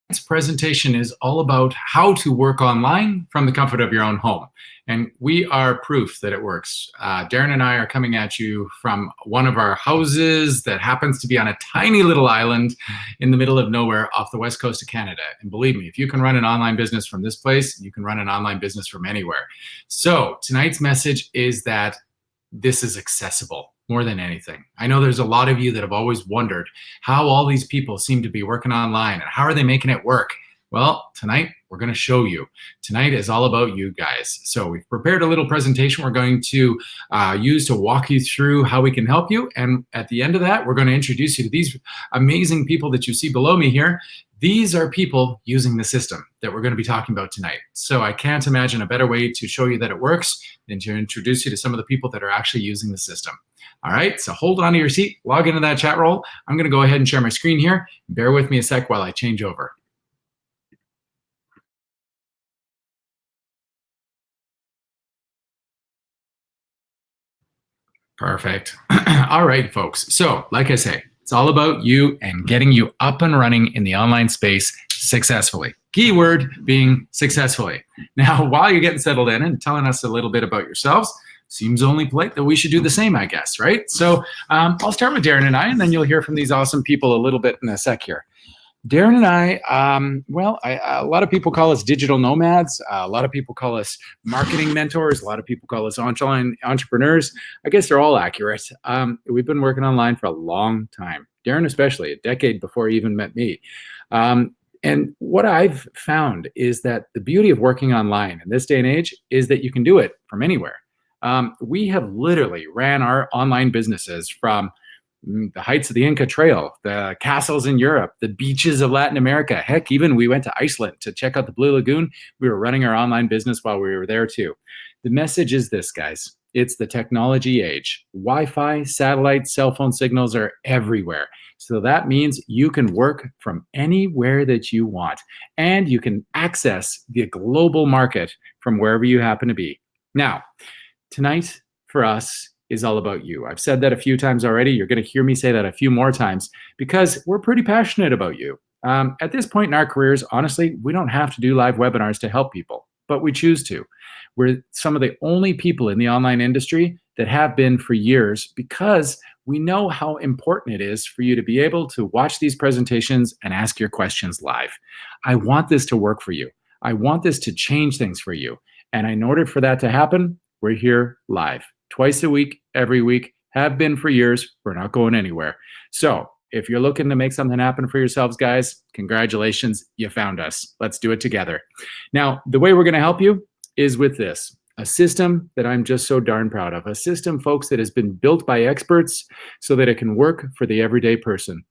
This presentation is all about how to work online from the comfort of your own home. And we are proof that it works. Darren and I are coming at you from one of our houses that happens to be on a tiny little island in the middle of nowhere off the west coast of Canada. And believe me, if you can run an online business from this place, you can run an online business from anywhere. So tonight's message is that this is accessible more than anything. I know there's a lot of you that have always wondered how all these people seem to be working online and how are they making it work? Well, tonight we're going to show you. Tonight is all about you guys. So we've prepared a little presentation we're going to use to walk you through how we can help you. And at the end of that, we're going to introduce you to these amazing people that you see below me here. These are people using the system that we're going to be talking about tonight. So I can't imagine a better way to show you that it works than to introduce you to some of the people that are actually using the system. All right, so hold on to your seat, log into that chat roll. I'm going to go ahead and share my screen here. Bear with me a sec while I change over. Perfect. All right, folks. So like I say, it's all about you and getting you up and running in the online space successfully. Keyword being successfully. Now, while you're getting settled in and telling us a little bit about yourselves, seems only polite that we should do the same, I guess, right? So I'll start with Darren and I, and then you'll hear from these awesome people a little bit in a sec here. Darren and I, a lot of people call us digital nomads. A lot of people call us marketing mentors. A lot of people call us online entrepreneurs. I guess they're all accurate. We've been working online for a long time. Darren especially, a decade before he even met me. And what I've found is that the beauty of working online in this day and age is that you can do it from anywhere. We have literally ran our online businesses from the heights of the Inca Trail, the castles in Europe, the beaches of Latin America. Heck, even we went to Iceland to check out the Blue Lagoon. We were running our online business while we were there too. The message is this, guys. It's the technology age. Wi-Fi, satellite, cell phone signals are everywhere. So that means you can work from anywhere that you want, and you can access the global market from wherever you happen to be. Now, tonight for us is all about you. I've said that a few times already. You're going to hear me say that a few more times because we're pretty passionate about you. At this point in our careers, honestly, we don't have to do live webinars to help people, but we choose to. We're some of the only people in the online industry that have been for years because we know how important it is for you to be able to watch these presentations and ask your questions live. I want this to work for you. I want this to change things for you. And in order for that to happen, we're here live. Twice a week, every week, have been for years. We're not going anywhere. So if you're looking to make something happen for yourselves, guys, congratulations, you found us. Let's do it together. Now, the way we're going to help you is with this, a system that I'm just so darn proud of, a system, folks, that has been built by experts so that it can work for the everyday person.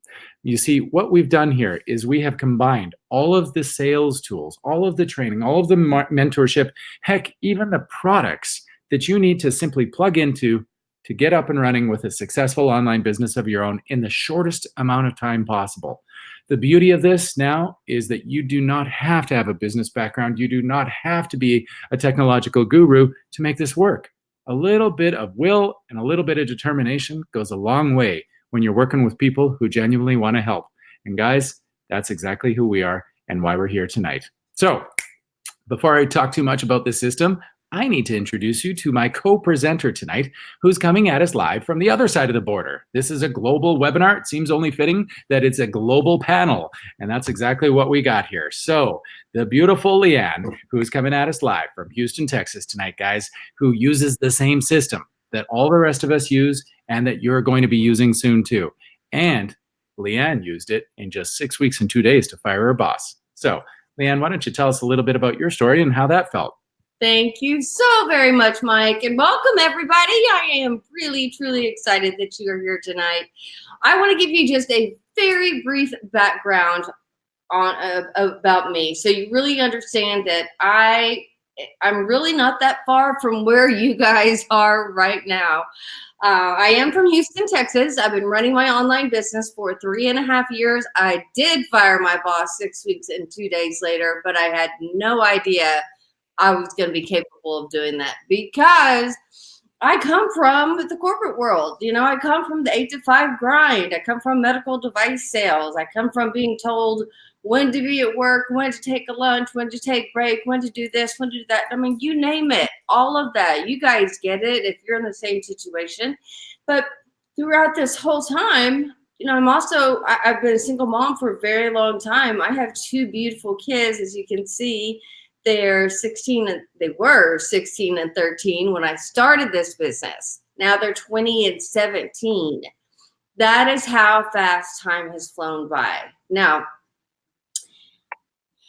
You see, what we've done here is we have combined all of the sales tools, all of the training, all of the mentorship, heck, even the products that you need to simply plug into to get up and running with a successful online business of your own in the shortest amount of time possible. The beauty of this now is that you do not have to have a business background. You do not have to be a technological guru to make this work. A little bit of will and a little bit of determination goes a long way when you're working with people who genuinely want to help. And guys, that's exactly who we are and why we're here tonight. So before I talk too much about this system, I need to introduce you to my co-presenter tonight, who's coming at us live from the other side of the border. This is a global webinar. It seems only fitting that it's a global panel, and that's exactly what we got here. So the beautiful Leanne, who's coming at us live from Houston, Texas tonight, guys, who uses the same system that all the rest of us use and that you're going to be using soon too. And Leanne used it in just 6 weeks and 2 days to fire her boss. So Leanne, why don't you tell us a little bit about your story and how that felt? Thank you so very much, Mike, and welcome everybody. I am really, truly excited that you are here tonight. I want to give you just a very brief background on about me, so you really understand that I'm really not that far from where you guys are right now. I am from Houston, Texas. I've been running my online business for 3.5 years. I did fire my boss 6 weeks and 2 days later, but I had no idea I was going to be capable of doing that because I come from the corporate world. You know, I come from the 8 to 5 grind. I come from medical device sales. I come from being told when to be at work, when to take a lunch, when to take break, when to do this, when to do that. I mean, you name it, all of that. You guys get it if you're in the same situation. But throughout this whole time, I've been a single mom for a very long time. I have two beautiful kids, as you can see. They were 16 and 13 when I started this business. Now they're 20 and 17. That is how fast time has flown by. Now,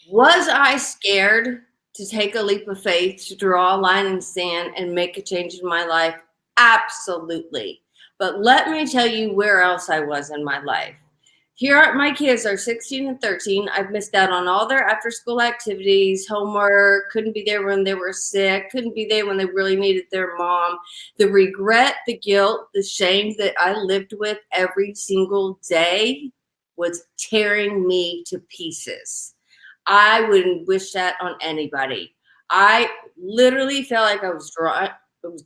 was I scared to take a leap of faith, to draw a line in the sand and make a change in my life? Absolutely. But let me tell you where else I was in my life. Here, my kids are 16 and 13. I've missed out on all their after-school activities, homework, couldn't be there when they were sick, couldn't be there when they really needed their mom. The regret, the guilt, the shame that I lived with every single day was tearing me to pieces. I wouldn't wish that on anybody. I literally felt like I was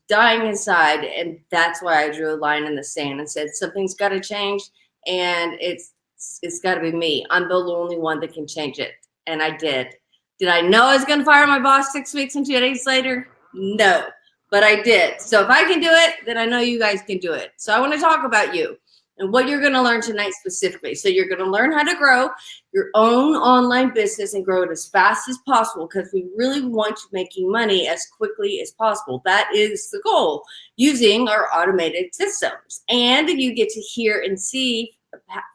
dying inside, and that's why I drew a line in the sand and said, something's got to change, and it's got to be me. I'm the only one that can change it, and I did. Did I know I was going to fire my boss 6 weeks and 2 days later? No, but I did. So if I can do it, then I know you guys can do it. So I want to talk about you and what you're going to learn tonight specifically. So you're going to learn how to grow your own online business and grow it as fast as possible, because we really want you making money as quickly as possible. That is the goal, using our automated systems. And you get to hear and see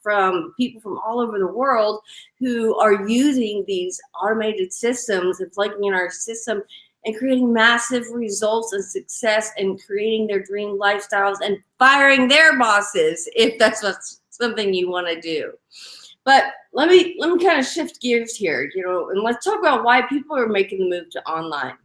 from people from all over the world who are using these automated systems and plugging in our system and creating massive results and success and creating their dream lifestyles and firing their bosses, if that's what's something you want to do. But let me kind of shift gears here, and let's talk about why people are making the move to online.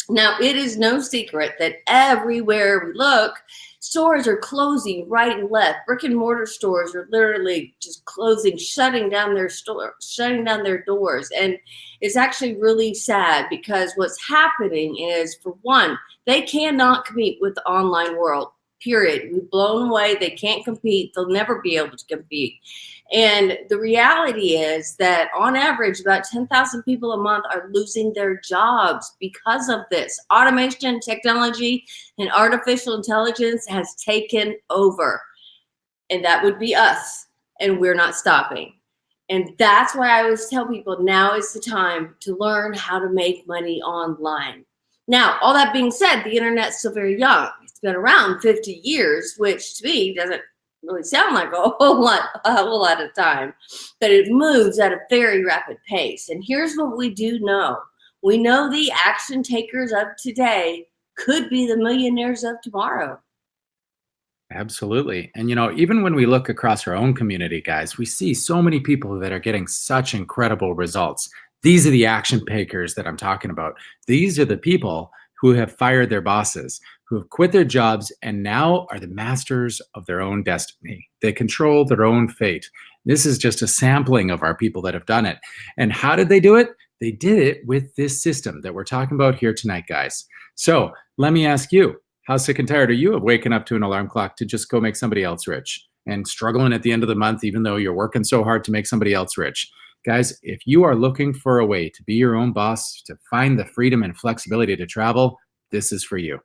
Now, it is no secret that everywhere we look, stores are closing right and left. Brick and mortar stores are literally just closing, shutting down their doors. And it's actually really sad, because what's happening is, for one, they cannot compete with the online world, period. We've blown away. They can't compete. They'll never be able to compete. And the reality is that on average, about 10,000 people a month are losing their jobs because of this. Automation, technology, and artificial intelligence has taken over. And that would be us. And we're not stopping. And that's why I always tell people, now is the time to learn how to make money online. Now, all that being said, the internet's still very young. It's been around 50 years, which to me doesn't really sound like a whole lot of time, but it moves at a very rapid pace. And here's what we do know. We know the action takers of today could be the millionaires of tomorrow. Absolutely. And, even when we look across our own community, guys, we see so many people that are getting such incredible results. These are the action takers that I'm talking about. These are the people who have fired their bosses, who have quit their jobs, and now are the masters of their own destiny. They control their own fate. This is just a sampling of our people that have done it. And how did they do it? They did it with this system that we're talking about here tonight, guys. So let me ask you, how sick and tired are you of waking up to an alarm clock to just go make somebody else rich, and struggling at the end of the month, even though you're working so hard to make somebody else rich? Guys, if you are looking for a way to be your own boss, to find the freedom and flexibility to travel, this is for you.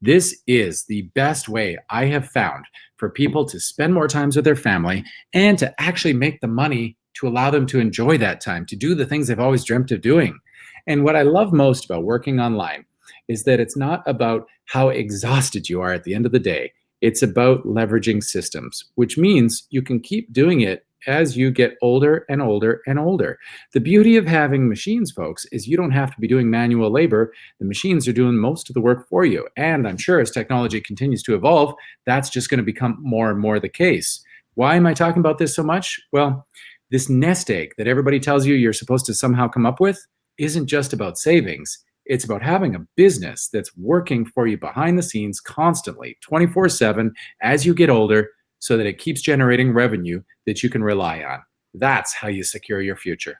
This is the best way I have found for people to spend more time with their family and to actually make the money to allow them to enjoy that time, to do the things they've always dreamt of doing. And what I love most about working online is that it's not about how exhausted you are at the end of the day. It's about leveraging systems, which means you can keep doing it as you get older and older and older. The beauty of having machines, folks, is you don't have to be doing manual labor. The machines are doing most of the work for you. And I'm sure as technology continues to evolve, that's just going to become more and more the case. Why am I talking about this so much? Well, this nest egg that everybody tells you you're supposed to somehow come up with isn't just about savings. It's about having a business that's working for you behind the scenes constantly, 24/7, as you get older, so that it keeps generating revenue that you can rely on. That's how you secure your future.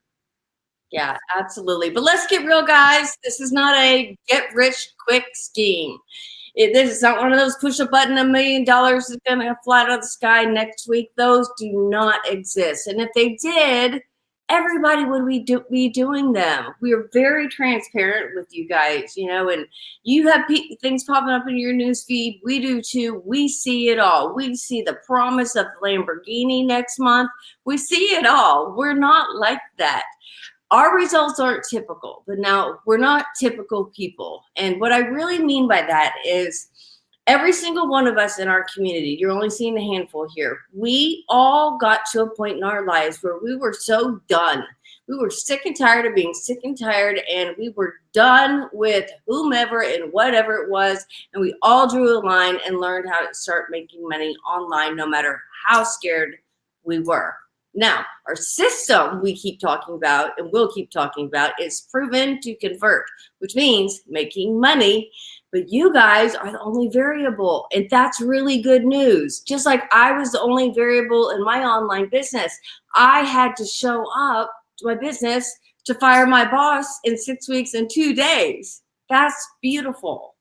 Yeah, absolutely. But let's get real, guys. This is not a get rich quick scheme. This is not one of those push a button, $1 million is going to fly out of the sky next week. Those do not exist. And if they did, everybody would be doing them. We are very transparent with you guys, and you have things popping up in your news feed. We do too. We see it all. We see the promise of Lamborghini next month. We see it all. We're not like that. Our results aren't typical, but now we're not typical people. And what I really mean by that is every single one of us in our community, you're only seeing a handful here, we all got to a point in our lives where we were so done. We were sick and tired of being sick and tired, and we were done with whomever and whatever it was. And we all drew a line and learned how to start making money online, no matter how scared we were. Now, our system we keep talking about and will keep talking about is proven to convert, which means making money. But you guys are the only variable, and that's really good news. Just like I was the only variable in my online business, I had to show up to my business to fire my boss in 6 weeks and 2 days. That's beautiful.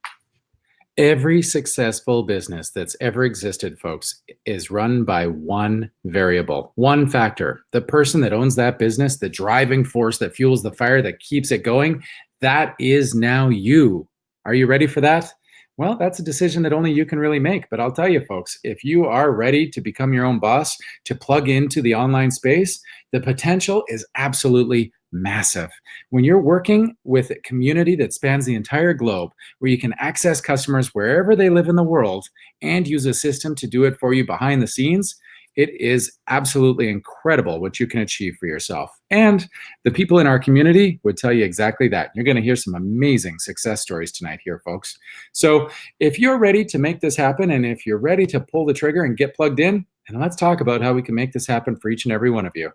Every successful business that's ever existed, folks, is run by one variable, one factor. The person that owns that business, the driving force that fuels the fire, that keeps it going, that is now you. Are you ready for that? Well, that's a decision that only you can really make. But I'll tell you, folks, if you are ready to become your own boss, to plug into the online space, the potential is absolutely massive. When you're working with a community that spans the entire globe, where you can access customers wherever they live in the world and use a system to do it for you behind the scenes, it is absolutely incredible what you can achieve for yourself. And the people in our community would tell you exactly that. You're going to hear some amazing success stories tonight here, folks. So if you're ready to make this happen, and if you're ready to pull the trigger and get plugged in, and let's talk about how we can make this happen for each and every one of you.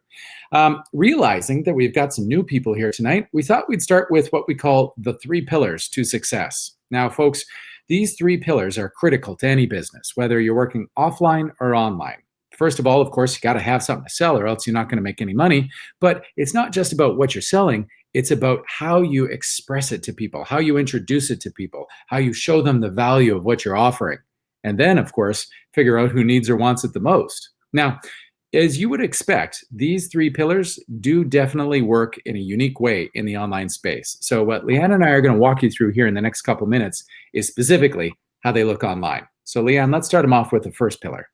Realizing that we've got some new people here tonight, we thought we'd start with what we call the 3 pillars to success. Now, folks, these 3 pillars are critical to any business, whether you're working offline or online. First of all, of course, you got to have something to sell, or else you're not going to make any money. But it's not just about what you're selling. It's about how you express it to people, how you introduce it to people, how you show them the value of what you're offering. And then, of course, figure out who needs or wants it the most. Now, as you would expect, these 3 pillars do definitely work in a unique way in the online space. So what Leanne and I are going to walk you through here in the next couple minutes is specifically how they look online. So Leanne, let's start them off with the first pillar.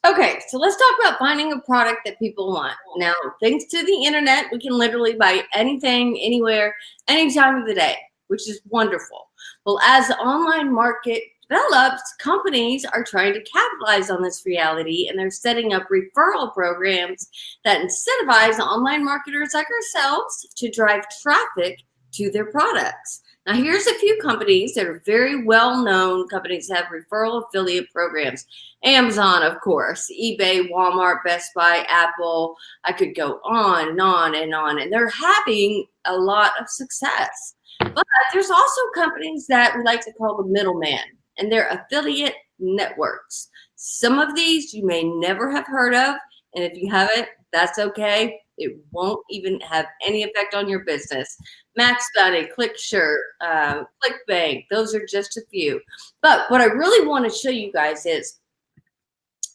Okay, so let's talk about finding a product that people want. Now, thanks to the internet, we can literally buy anything, anywhere, any time of the day, which is wonderful. Well, as the online market develops, companies are trying to capitalize on this reality, and they're setting up referral programs that incentivize online marketers like ourselves to drive traffic to their products. Now, here's a few companies that are very well-known companies that have referral affiliate programs. Amazon, of course, eBay, Walmart, Best Buy, Apple. I could go on and on and on. And they're having a lot of success. But there's also companies that we like to call the middleman, and they're affiliate networks. Some of these you may never have heard of. And if you haven't, that's okay. It won't even have any effect on your business. MaxBounty, ClickSure, ClickBank, those are just a few. But what I really want to show you guys is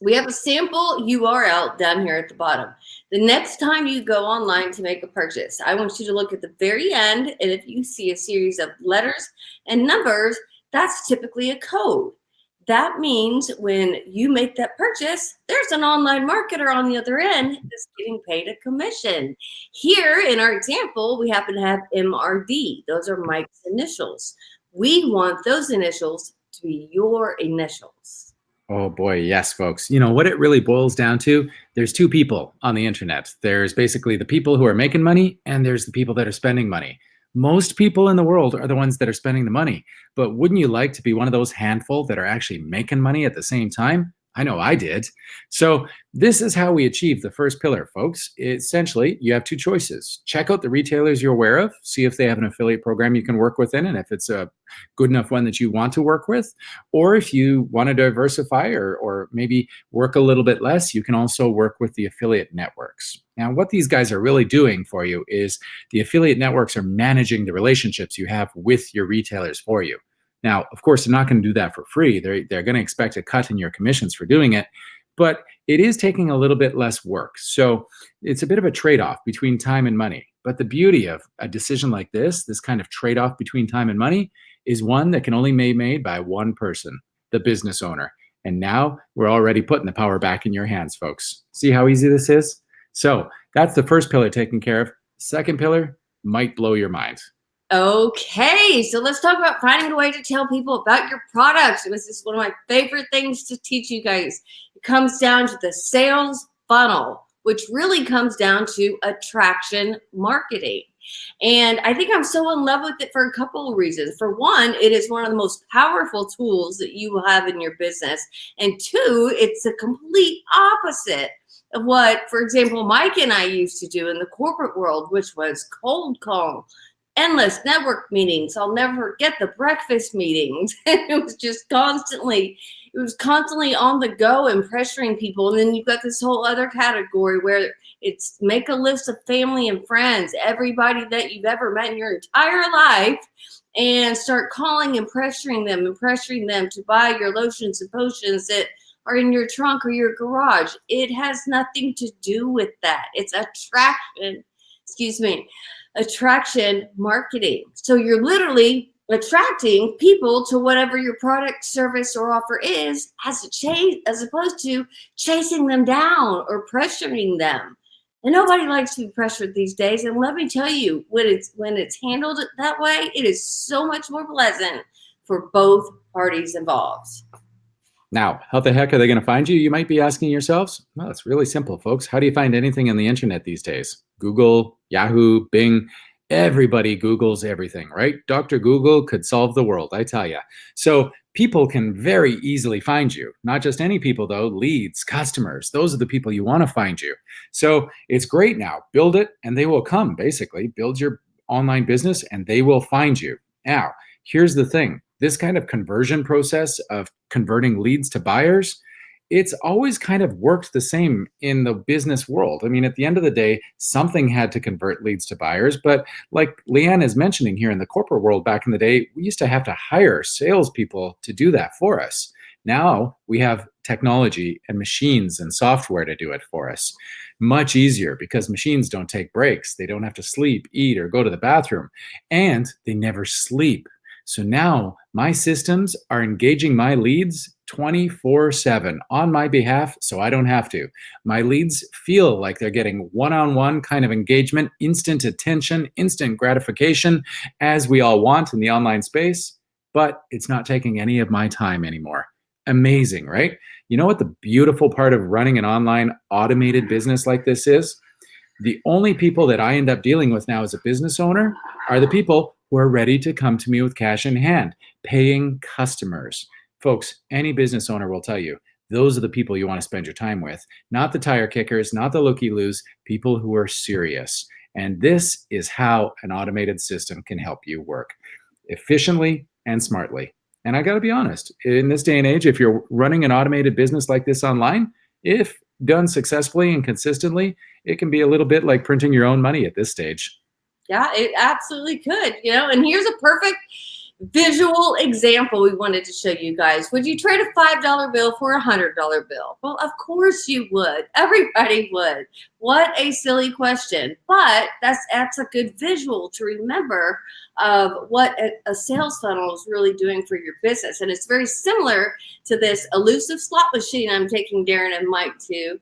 we have a sample URL down here at the bottom. The next time you go online to make a purchase, I want you to look at the very end, and if you see a series of letters and numbers, that's typically a code. That means when you make that purchase, there's an online marketer on the other end that's getting paid a commission. Here in our example, we happen to have MRD. Those are Mike's initials. We want those initials to be your initials. Oh boy, yes, folks. You know what it really boils down to? There's 2 people on the internet. There's basically the people who are making money, and there's the people that are spending money. Most people in the world are the ones that are spending the money. But wouldn't you like to be one of those handful that are actually making money at the same time? I know I did. So this is how we achieve the first pillar, folks. Essentially, you have 2 choices. Check out the retailers you're aware of, see if they have an affiliate program you can work within, and if it's a good enough one that you want to work with. Or if you want to diversify or maybe work a little bit less, you can also work with the affiliate networks. Now, what these guys are really doing for you is the affiliate networks are managing the relationships you have with your retailers for you. Now, of course, they're not going to do that for free. They're going to expect a cut in your commissions for doing it. but it is taking a little bit less work. So it's a bit of a trade-off between time and money. But the beauty of a decision like this kind of trade-off between time and money, is one that can only be made by one person, the business owner. And now we're already putting the power back in your hands, folks. See how easy this is? So that's the first pillar taken care of. Second pillar might blow your mind. Okay, so let's talk about finding a way to tell people about your products. This is one of my favorite things to teach you guys. It comes down to the sales funnel, which really comes down to attraction marketing. And I think I'm so in love with it for a couple of reasons. For one, it is one of the most powerful tools that you will have in your business. And two, it's a complete opposite of what, for example, Mike and I used to do in the corporate world, which was cold call, endless network meetings. I'll never forget the breakfast meetings. It was just constantly on the go and pressuring people. And then you've got this whole other category where it's make a list of family and friends, everybody that you've ever met in your entire life, and start calling and pressuring them to buy your lotions and potions that are in your trunk or your garage. It has nothing to do with that. It's attraction marketing. So you're literally attracting people to whatever your product, service, or offer is, as opposed to chasing them down or pressuring them. And nobody likes to be pressured these days. And let me tell you, when it's handled that way, it is so much more pleasant for both parties involved. Now, how the heck are they going to find you? You might be asking yourselves. Well, it's really simple, folks. How do you find anything on the internet these days? Google, Yahoo, Bing. Everybody Googles everything, right? Dr. Google could solve the world, I tell you. So people can very easily find you. Not just any people, though. Leads, customers. Those are the people you want to find you. So it's great now. Build it and they will come, basically. Build your online business and they will find you. Now, here's the thing. This kind of conversion process of converting leads to buyers, it's always kind of worked the same in the business world. I mean, at the end of the day, something had to convert leads to buyers. But like Leanne is mentioning here, in the corporate world back in the day, we used to have to hire salespeople to do that for us. Now we have technology and machines and software to do it for us. Much easier, because machines don't take breaks. They don't have to sleep, eat, or go to the bathroom. And they never sleep. So now my systems are engaging my leads 24/7 on my behalf, so I don't have to. My leads feel like they're getting one-on-one kind of engagement, instant attention, instant gratification, as we all want in the online space, but it's not taking any of my time anymore. Amazing, right? You know what the beautiful part of running an online automated business like this is? The only people that I end up dealing with now as a business owner are the people who are ready to come to me with cash in hand, paying customers. Folks, any business owner will tell you, those are the people you want to spend your time with, not the tire kickers, not the looky-loos, people who are serious. And this is how an automated system can help you work efficiently and smartly. And I got to be honest, in this day and age, if you're running an automated business like this online, if done successfully and consistently, it can be a little bit like printing your own money at this stage. Yeah, it absolutely could, and here's a perfect visual example we wanted to show you guys. Would you trade a $5 bill for a $100 bill? Well, of course you would. Everybody would. What a silly question. But that's a good visual to remember of what a sales funnel is really doing for your business. And it's very similar to this elusive slot machine I'm taking Darren and Mike to.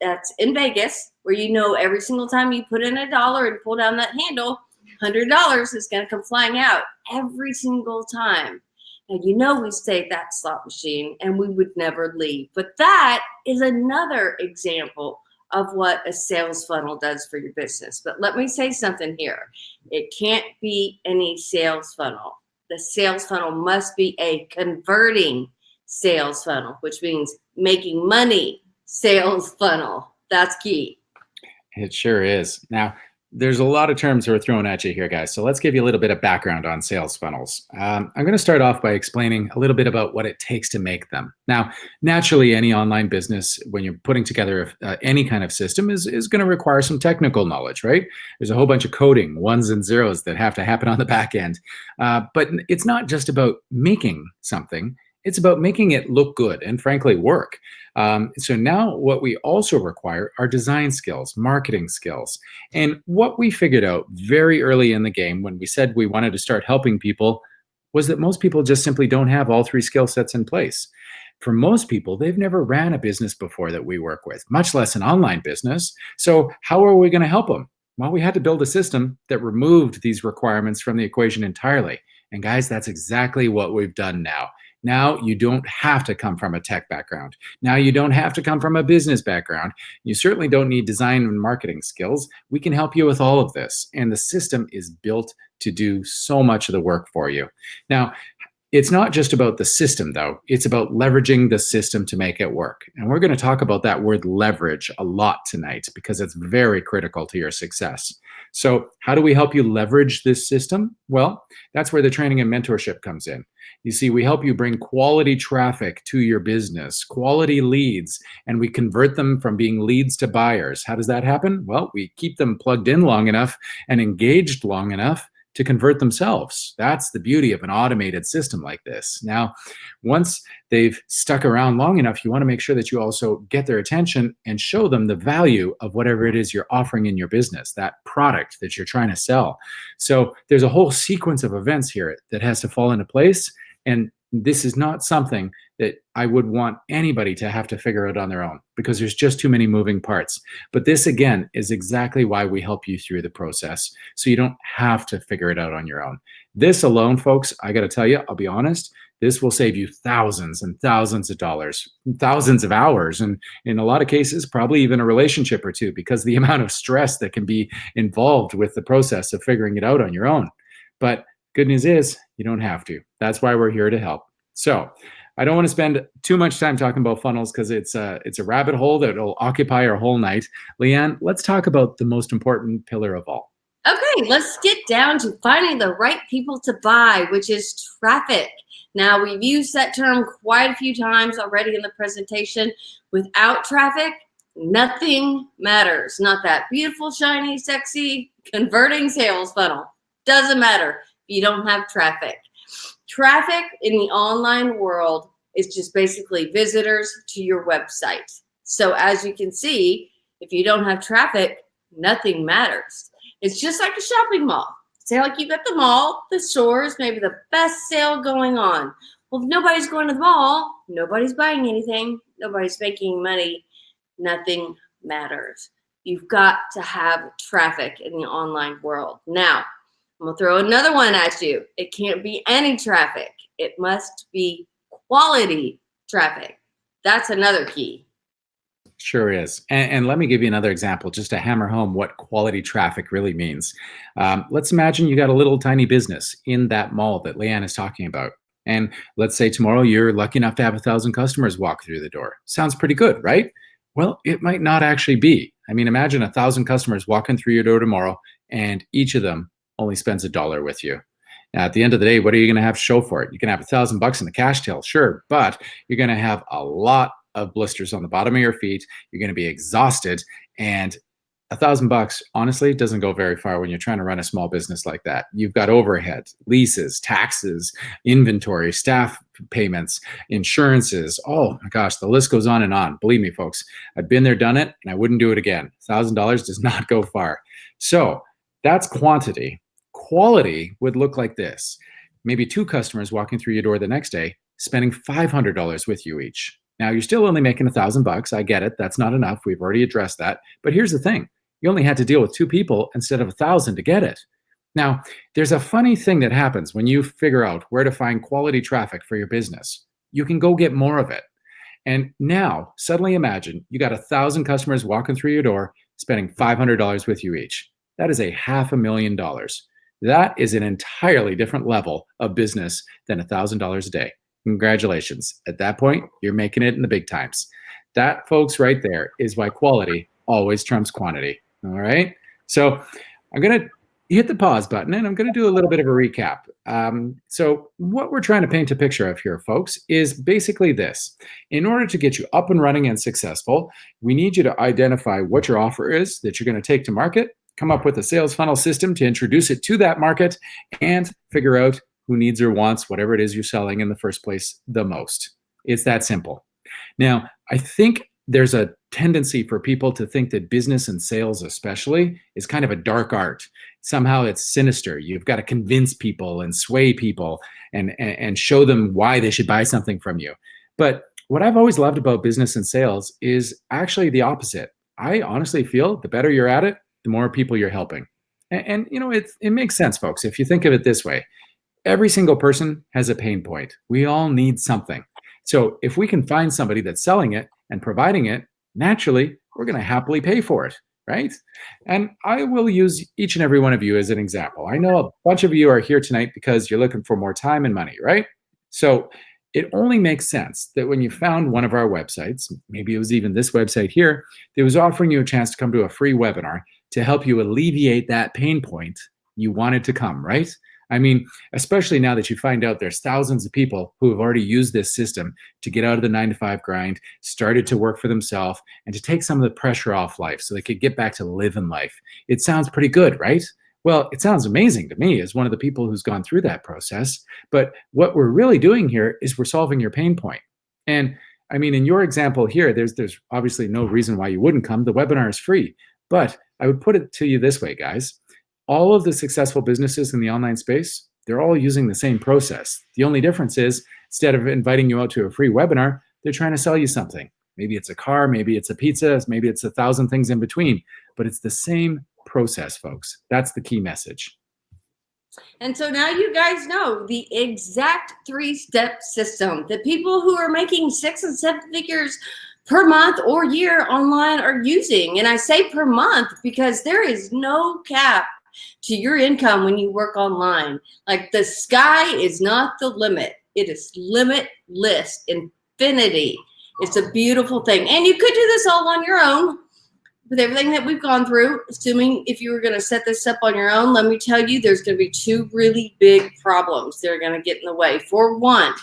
That's in Vegas, where every single time you put in $1 and pull down that handle, $100 is going to come flying out every single time. And we stay at that slot machine and we would never leave. But that is another example of what a sales funnel does for your business. But let me say something here. It can't be any sales funnel. The sales funnel must be a converting sales funnel, which means making money sales funnel. That's key. It sure is. Now, there's a lot of terms that are thrown at you here, guys. So let's give you a little bit of background on sales funnels. I'm going to start off by explaining a little bit about what it takes to make them. Now, naturally, any online business, when you're putting together any kind of system, is going to require some technical knowledge, right? There's a whole bunch of coding, ones and zeros that have to happen on the back end. But it's not just about making something. It's about making it look good and frankly work. So now what we also require are design skills, marketing skills. And what we figured out very early in the game when we said we wanted to start helping people was that most people just simply don't have all three skill sets in place. For most people, they've never ran a business before that we work with, much less an online business. So how are we going to help them? Well, we had to build a system that removed these requirements from the equation entirely. And guys, that's exactly what we've done now. Now you don't have to come from a tech background. Now you don't have to come from a business background. You certainly don't need design and marketing skills. We can help you with all of this. And the system is built to do so much of the work for you. Now, it's not just about the system, though. It's about leveraging the system to make it work. And we're going to talk about that word leverage a lot tonight because it's very critical to your success. So how do we help you leverage this system? Well, that's where the training and mentorship comes in. You see, we help you bring quality traffic to your business, quality leads, and we convert them from being leads to buyers. How does that happen? Well, we keep them plugged in long enough and engaged long enough to convert themselves. That's the beauty of an automated system like this. Now, once they've stuck around long enough, you want to make sure that you also get their attention and show them the value of whatever it is you're offering in your business, that product that you're trying to sell. So there's a whole sequence of events here that has to fall into place. And this is not something that I would want anybody to have to figure out on their own because there's just too many moving parts. But this, again, is exactly why we help you through the process. So you don't have to figure it out on your own. This alone, folks, I got to tell you, I'll be honest, this will save you thousands and thousands of dollars, thousands of hours, and in a lot of cases, probably even a relationship or two because the amount of stress that can be involved with the process of figuring it out on your own. But good news is you don't have to. That's why we're here to help. So I don't want to spend too much time talking about funnels because it's a rabbit hole that will occupy our whole night. Leanne, let's talk about the most important pillar of all. Okay, let's get down to finding the right people to buy, which is traffic. Now, we've used that term quite a few times already in the presentation. Without traffic, nothing matters. Not that beautiful, shiny, sexy, converting sales funnel. Doesn't matter if you don't have traffic. Traffic in the online world is just basically visitors to your website. So as you can see, if you don't have traffic, nothing matters. It's just like a shopping mall. Say like you got the mall, the stores, maybe the best sale going on. Well, if nobody's going to the mall, nobody's buying anything, nobody's making money, nothing matters. You've got to have traffic in the online world. Now, I'm going to throw another one at you. It can't be any traffic. It must be quality traffic. That's another key. Sure is. And let me give you another example just to hammer home what quality traffic really means. Let's imagine you got a little tiny business in that mall that Leanne is talking about. And let's say tomorrow you're lucky enough to have 1,000 customers walk through the door. Sounds pretty good, right? Well, it might not actually be. I mean, imagine 1,000 customers walking through your door tomorrow and each of them only spends $1 with you. Now, at the end of the day, what are you going to have to show for it? You can have $1,000 in the cash till, sure, but you're going to have a lot of blisters on the bottom of your feet. You're going to be exhausted, and $1,000 honestly doesn't go very far when you're trying to run a small business like that. You've got overhead, leases, taxes, inventory, staff payments, insurances. Oh my gosh, the list goes on and on. Believe me, folks, I've been there, done it, and I wouldn't do it again. $1,000 does not go far. So that's quantity. Quality would look like this. Maybe 2 customers walking through your door the next day, spending $500 with you each. Now, you're still only making $1,000. I get it. That's not enough. We've already addressed that. But here's the thing. You only had to deal with 2 people instead of 1,000 to get it. Now, there's a funny thing that happens when you figure out where to find quality traffic for your business. You can go get more of it. And now, suddenly imagine you got 1,000 customers walking through your door, spending $500 with you each. That is $500,000. That is an entirely different level of business than $1,000 a day. Congratulations. At that point, you're making it in the big times. That, folks, right there is why quality always trumps quantity. All right. So I'm going to hit the pause button and I'm going to do a little bit of a recap. So what we're trying to paint a picture of here, folks, is basically this. In order to get you up and running and successful, we need you to identify what your offer is that you're going to take to market, come up with a sales funnel system to introduce it to that market, and figure out who needs or wants whatever it is you're selling in the first place the most. It's that simple. Now, I think there's a tendency for people to think that business and sales, especially, is kind of a dark art. Somehow it's sinister. You've got to convince people and sway people and show them why they should buy something from you. But what I've always loved about business and sales is actually the opposite. I honestly feel the better you're at it, the more people you're helping. And it makes sense, folks. If you think of it this way, every single person has a pain point. We all need something. So if we can find somebody that's selling it and providing it, naturally, we're going to happily pay for it, right? And I will use each and every one of you as an example. I know a bunch of you are here tonight because you're looking for more time and money, right? So it only makes sense that when you found one of our websites, maybe it was even this website here, that was offering you a chance to come to a free webinar to help you alleviate that pain point, you wanted to come, right? I mean, especially now that you find out there's thousands of people who have already used this system to get out of the 9-to-5 grind, started to work for themselves, and to take some of the pressure off life so they could get back to living life. It sounds pretty good, right? Well, it sounds amazing to me as one of the people who's gone through that process. But what we're really doing here is we're solving your pain point. And I mean, in your example here, there's obviously no reason why you wouldn't come. The webinar is free. But I would put it to you this way, guys. All of the successful businesses in the online space, they're all using the same process. The only difference is instead of inviting you out to a free webinar, they're trying to sell you something. Maybe it's a car, maybe it's a pizza, maybe it's 1,000 things in between, but it's the same process, folks. That's the key message. And so now you guys know the exact 3-step system that people who are making 6 and 7 figures per month or year online are using. And I say per month because there is no cap to your income when you work online. Like the sky is not the limit. It is limitless, infinity. It's a beautiful thing. And you could do this all on your own with everything that we've gone through. Assuming if you were going to set this up on your own, let me tell you, there's going to be 2 really big problems that are going to get in the way. For one,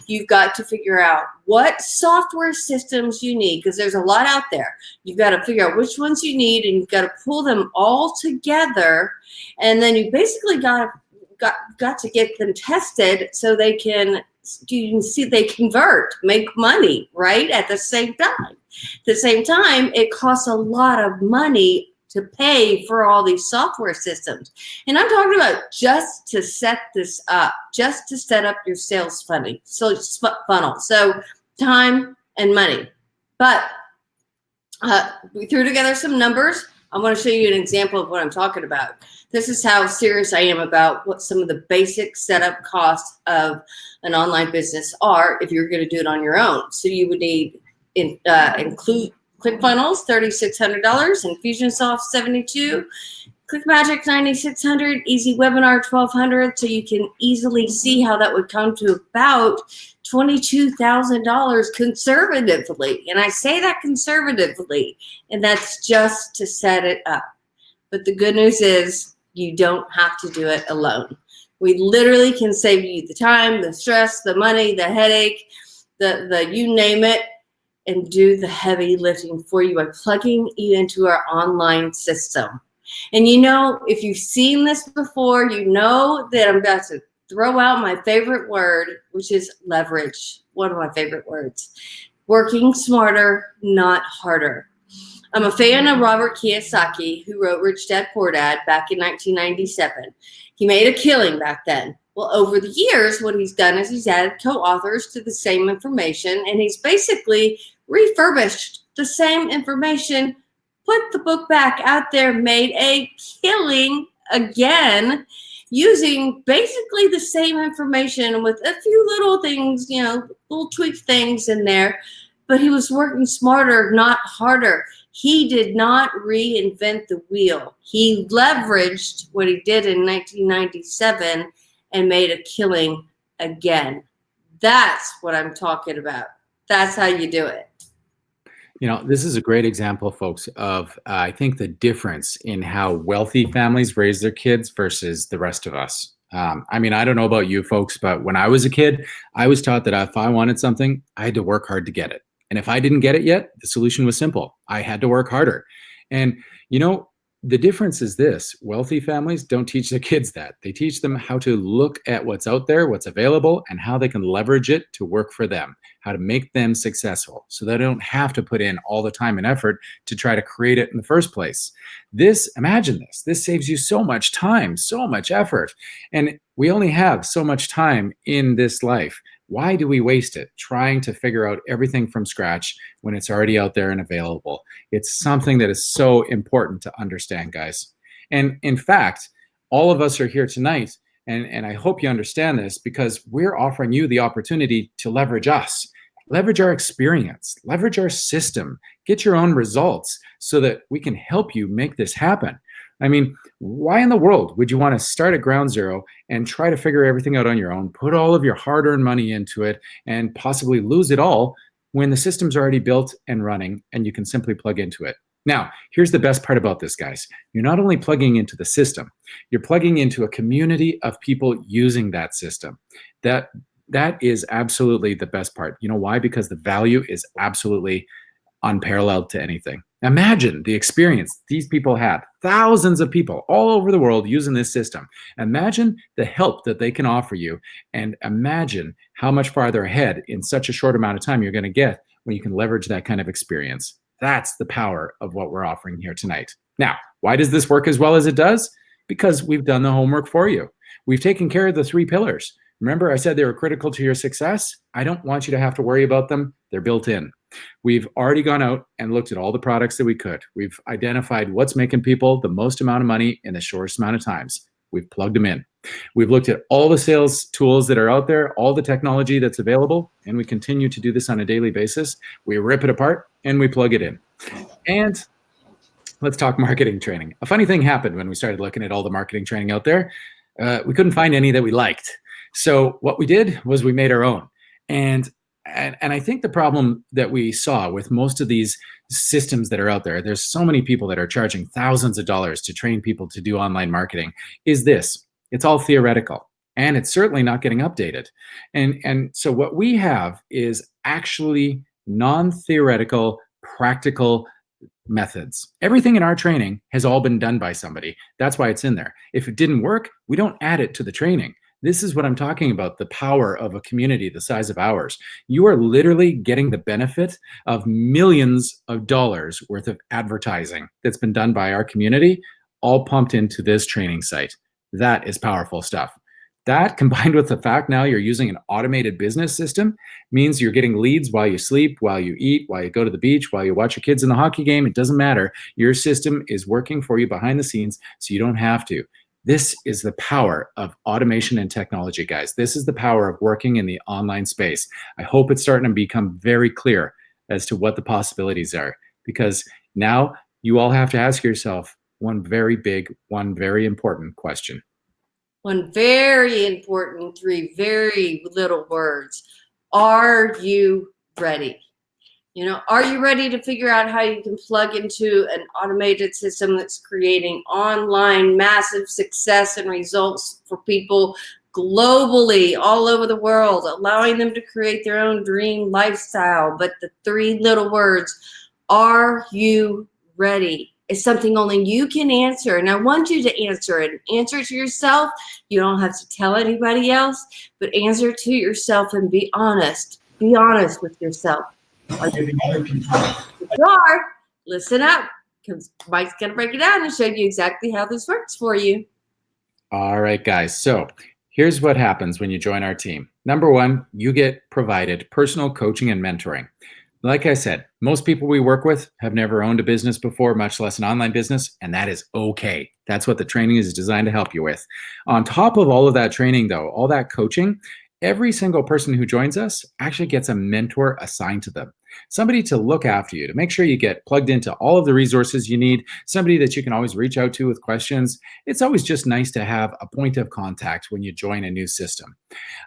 you've got to figure out what software systems you need, because there's a lot out there. You've got to figure out which ones you need, and you've got to pull them all together. And then you basically got to get them tested so you can see they convert, make money, right? At the same time. At the same time, it costs a lot of money to pay for all these software systems. And I'm talking about just to set this up, just to set up your sales funnel. So time and money. But we threw together some numbers. I want to show you an example of what I'm talking about. This is how serious I am about what some of the basic setup costs of an online business are if you're going to do it on your own. So you would need include ClickFunnels, $3,600, Infusionsoft, $72, ClickMagick, $9,600, EasyWebinar, $1,200. So you can easily see how that would come to about $22,000 conservatively. And I say that conservatively, and that's just to set it up. But the good news is you don't have to do it alone. We literally can save you the time, the stress, the money, the headache, the you name it, and do the heavy lifting for you by plugging you into our online system. And if you've seen this before, you know that I'm about to throw out my favorite word, which is leverage. One of my favorite words. Working smarter, not harder. I'm a fan of Robert Kiyosaki, who wrote Rich Dad Poor Dad back in 1997. He made a killing back then. Well, over the years, what he's done is he's added co-authors to the same information, and he's basically refurbished the same information, put the book back out there, made a killing again, using basically the same information with a few little things, little tweaked things in there, but he was working smarter, not harder. He did not reinvent the wheel. He leveraged what he did in 1997 and made a killing again. That's what I'm talking about. That's how you do it. This is a great example, folks, of I think the difference in how wealthy families raise their kids versus the rest of us. I don't know about you folks, but when I was a kid, I was taught that if I wanted something, I had to work hard to get it. And if I didn't get it yet, the solution was simple. I had to work harder. And, The difference is this: wealthy families don't teach their kids that. They teach them how to look at what's out there, what's available, and how they can leverage it to work for them, how to make them successful so they don't have to put in all the time and effort to try to create it in the first place. Imagine this. This saves you so much time, so much effort. And we only have so much time in this life. Why do we waste it trying to figure out everything from scratch when it's already out there and available? It's something that is so important to understand, guys. And in fact, all of us are here tonight, and I hope you understand this, because we're offering you the opportunity to leverage us, leverage our experience, leverage our system, get your own results so that we can help you make this happen. I mean, why in the world would you want to start at ground zero and try to figure everything out on your own, put all of your hard-earned money into it, and possibly lose it all when the system's already built and running and you can simply plug into it? Now, here's the best part about this, guys. You're not only plugging into the system, you're plugging into a community of people using that system. That is absolutely the best part. You know why? Because the value is absolutely unparalleled to anything. Imagine the experience these people have. Thousands of people all over the world using this system. Imagine the help that they can offer you, and imagine how much farther ahead in such a short amount of time you're going to get when you can leverage that kind of experience. That's the power of what we're offering here tonight. Now, why does this work as well as it does? Because we've done the homework for you. We've taken care of the 3 pillars. Remember, I said they were critical to your success? I don't want you to have to worry about them. They're built in. We've already gone out and looked at all the products that we could. We've identified what's making people the most amount of money in the shortest amount of times. We've plugged them in. We've looked at all the sales tools that are out there, all the technology that's available, and we continue to do this on a daily basis. We rip it apart and we plug it in. And let's talk marketing training. A funny thing happened when we started looking at all the marketing training out there. We couldn't find any that we liked. So what we did was we made our own. And I think the problem that we saw with most of these systems that are out there, there's so many people that are charging thousands of dollars to train people to do online marketing, is this: it's all theoretical, and it's certainly not getting updated. And so what we have is actually non-theoretical, practical methods. Everything in our training has all been done by somebody. That's why it's in there. If it didn't work, we don't add it to the training. This is what I'm talking about, the power of a community the size of ours. You are literally getting the benefit of millions of dollars worth of advertising that's been done by our community, all pumped into this training site. That is powerful stuff. That, combined with the fact now you're using an automated business system, means you're getting leads while you sleep, while you eat, while you go to the beach, while you watch your kids in the hockey game. It doesn't matter. Your system is working for you behind the scenes, so you don't have to. This is the power of automation and technology, guys. This is the power of working in the online space. I hope it's starting to become very clear as to what the possibilities are, because now you all have to ask yourself one very big, one very important question. One very important, 3 very little words. Are you ready? Are you ready to figure out how you can plug into an automated system that's creating online massive success and results for people globally, all over the world, allowing them to create their own dream lifestyle? But the 3 little words, are you ready, is something only you can answer. And I want you to answer it. Answer to yourself. You don't have to tell anybody else, but answer to yourself and be honest. Be honest with yourself. If you are, listen up, because Mike's going to break it down and show you exactly how this works for you. All right, guys. So here's what happens when you join our team. Number 1, you get provided personal coaching and mentoring. Like I said, most people we work with have never owned a business before, much less an online business, and that is okay. That's what the training is designed to help you with. On top of all of that training, though, all that coaching, every single person who joins us actually gets a mentor assigned to them. Somebody to look after you, to make sure you get plugged into all of the resources you need, somebody that you can always reach out to with questions. It's always just nice to have a point of contact when you join a new system.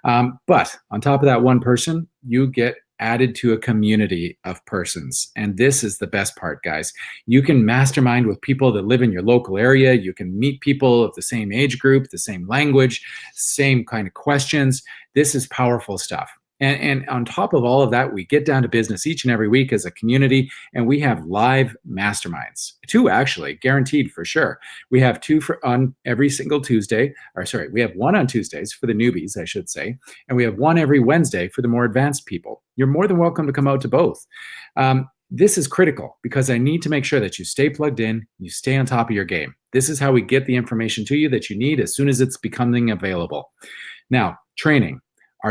But on top of that one person, you get added to a community of persons. And this is the best part, guys. You can mastermind with people that live in your local area. You can meet people of the same age group, the same language, same kind of questions. This is powerful stuff. And on top of all of that, we get down to business each and every week as a community, and we have live masterminds. 2 actually, guaranteed for sure. We have 2 on every single Tuesday, or sorry, we have 1 on Tuesdays for the newbies, I should say, and we have 1 every Wednesday for the more advanced people. You're more than welcome to come out to both. This is critical because I need to make sure that you stay plugged in, you stay on top of your game. This is how we get the information to you that you need as soon as it's becoming available. Now, training.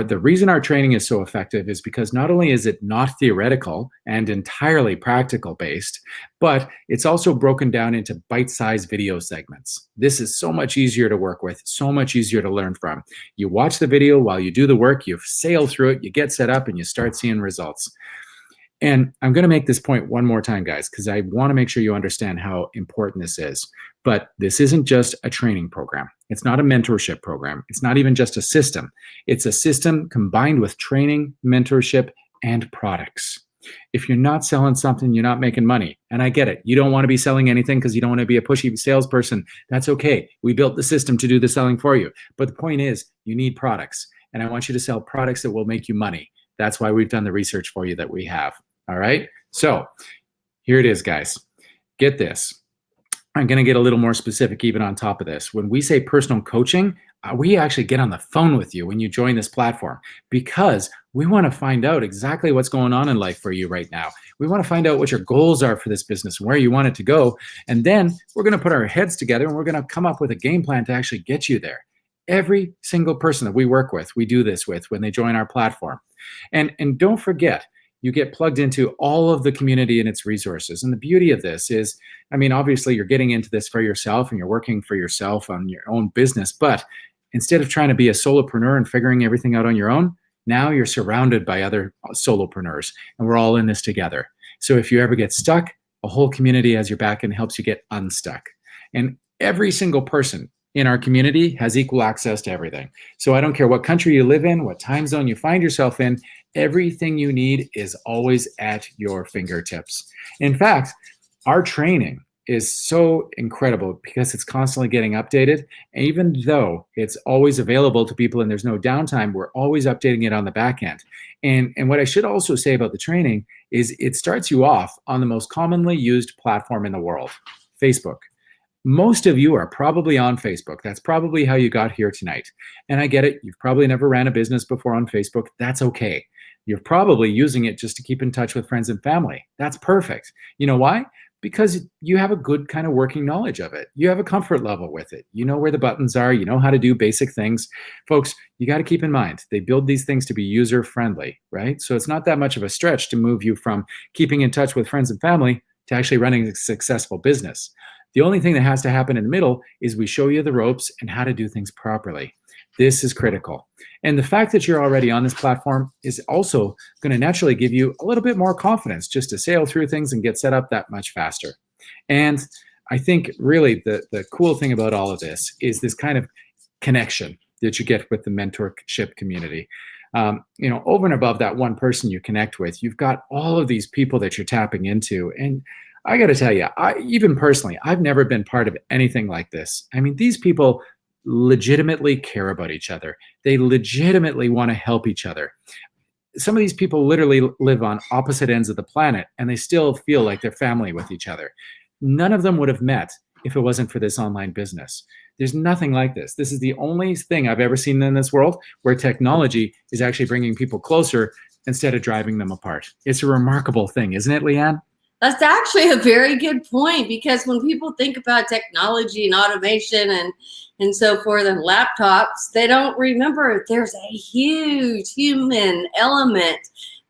The reason our training is so effective is because not only is it not theoretical and entirely practical based, but it's also broken down into bite-sized video segments. This is so much easier to work with, so much easier to learn from. You watch the video while you do the work, you sail through it, you get set up, and you start seeing results. And I'm going to make this point one more time, guys, because I want to make sure you understand how important this is. But this isn't just a training program. It's not a mentorship program. It's not even just a system. It's a system combined with training, mentorship, and products. If you're not selling something, you're not making money. And I get it. You don't want to be selling anything because you don't want to be a pushy salesperson. That's okay. We built the system to do the selling for you. But the point is, you need products. And I want you to sell products that will make you money. That's why we've done the research for you that we have. All right. So here it is, guys. Get this. I'm going to get a little more specific even on top of this. When we say personal coaching, we actually get on the phone with you when you join this platform because we want to find out exactly what's going on in life for you right now. We want to find out what your goals are for this business and where you want it to go. And then we're going to put our heads together and we're going to come up with a game plan to actually get you there. Every single person that we work with, we do this with when they join our platform. And don't forget, you get plugged into all of the community and its resources. And the beauty of this is, I mean, obviously you're getting into this for yourself and you're working for yourself on your own business, but instead of trying to be a solopreneur and figuring everything out on your own, now you're surrounded by other solopreneurs and we're all in this together. So if you ever get stuck, a whole community has your back and helps you get unstuck. And every single person in our community has equal access to everything. So I don't care what country you live in, what time zone you find yourself in, everything you need is always at your fingertips. In fact, our training is so incredible because it's constantly getting updated. And even though it's always available to people and there's no downtime, we're always updating it on the back end. And what I should also say about the training is it starts you off on the most commonly used platform in the world, Facebook. Most of you are probably on Facebook. That's probably how you got here tonight. And I get it. You've probably never ran a business before on Facebook. That's okay. You're probably using it just to keep in touch with friends and family. That's perfect. You know why? Because you have a good kind of working knowledge of it. You have a comfort level with it. You know where the buttons are. You know how to do basic things. Folks, you got to keep in mind, they build these things to be user friendly, right? So it's not that much of a stretch to move you from keeping in touch with friends and family to actually running a successful business. The only thing that has to happen in the middle is we show you the ropes and how to do things properly. This is critical. And the fact that you're already on this platform is also going to naturally give you a little bit more confidence just to sail through things and get set up that much faster. And I think really the cool thing about all of this is this kind of connection that you get with the mentorship community. Over and above that one person you connect with, you've got all of these people that you're tapping into. And I got to tell you, even personally, I've never been part of anything like this. I mean, these people legitimately care about each other. They legitimately want to help each other. Some of these people literally live on opposite ends of the planet, and they still feel like they're family with each other. None of them would have met if it wasn't for this online business. There's nothing like this. This is the only thing I've ever seen in this world where technology is actually bringing people closer instead of driving them apart. It's a remarkable thing, isn't it, Leanne? That's actually a very good point, because when people think about technology and automation and so forth and laptops, they don't remember there's a huge human element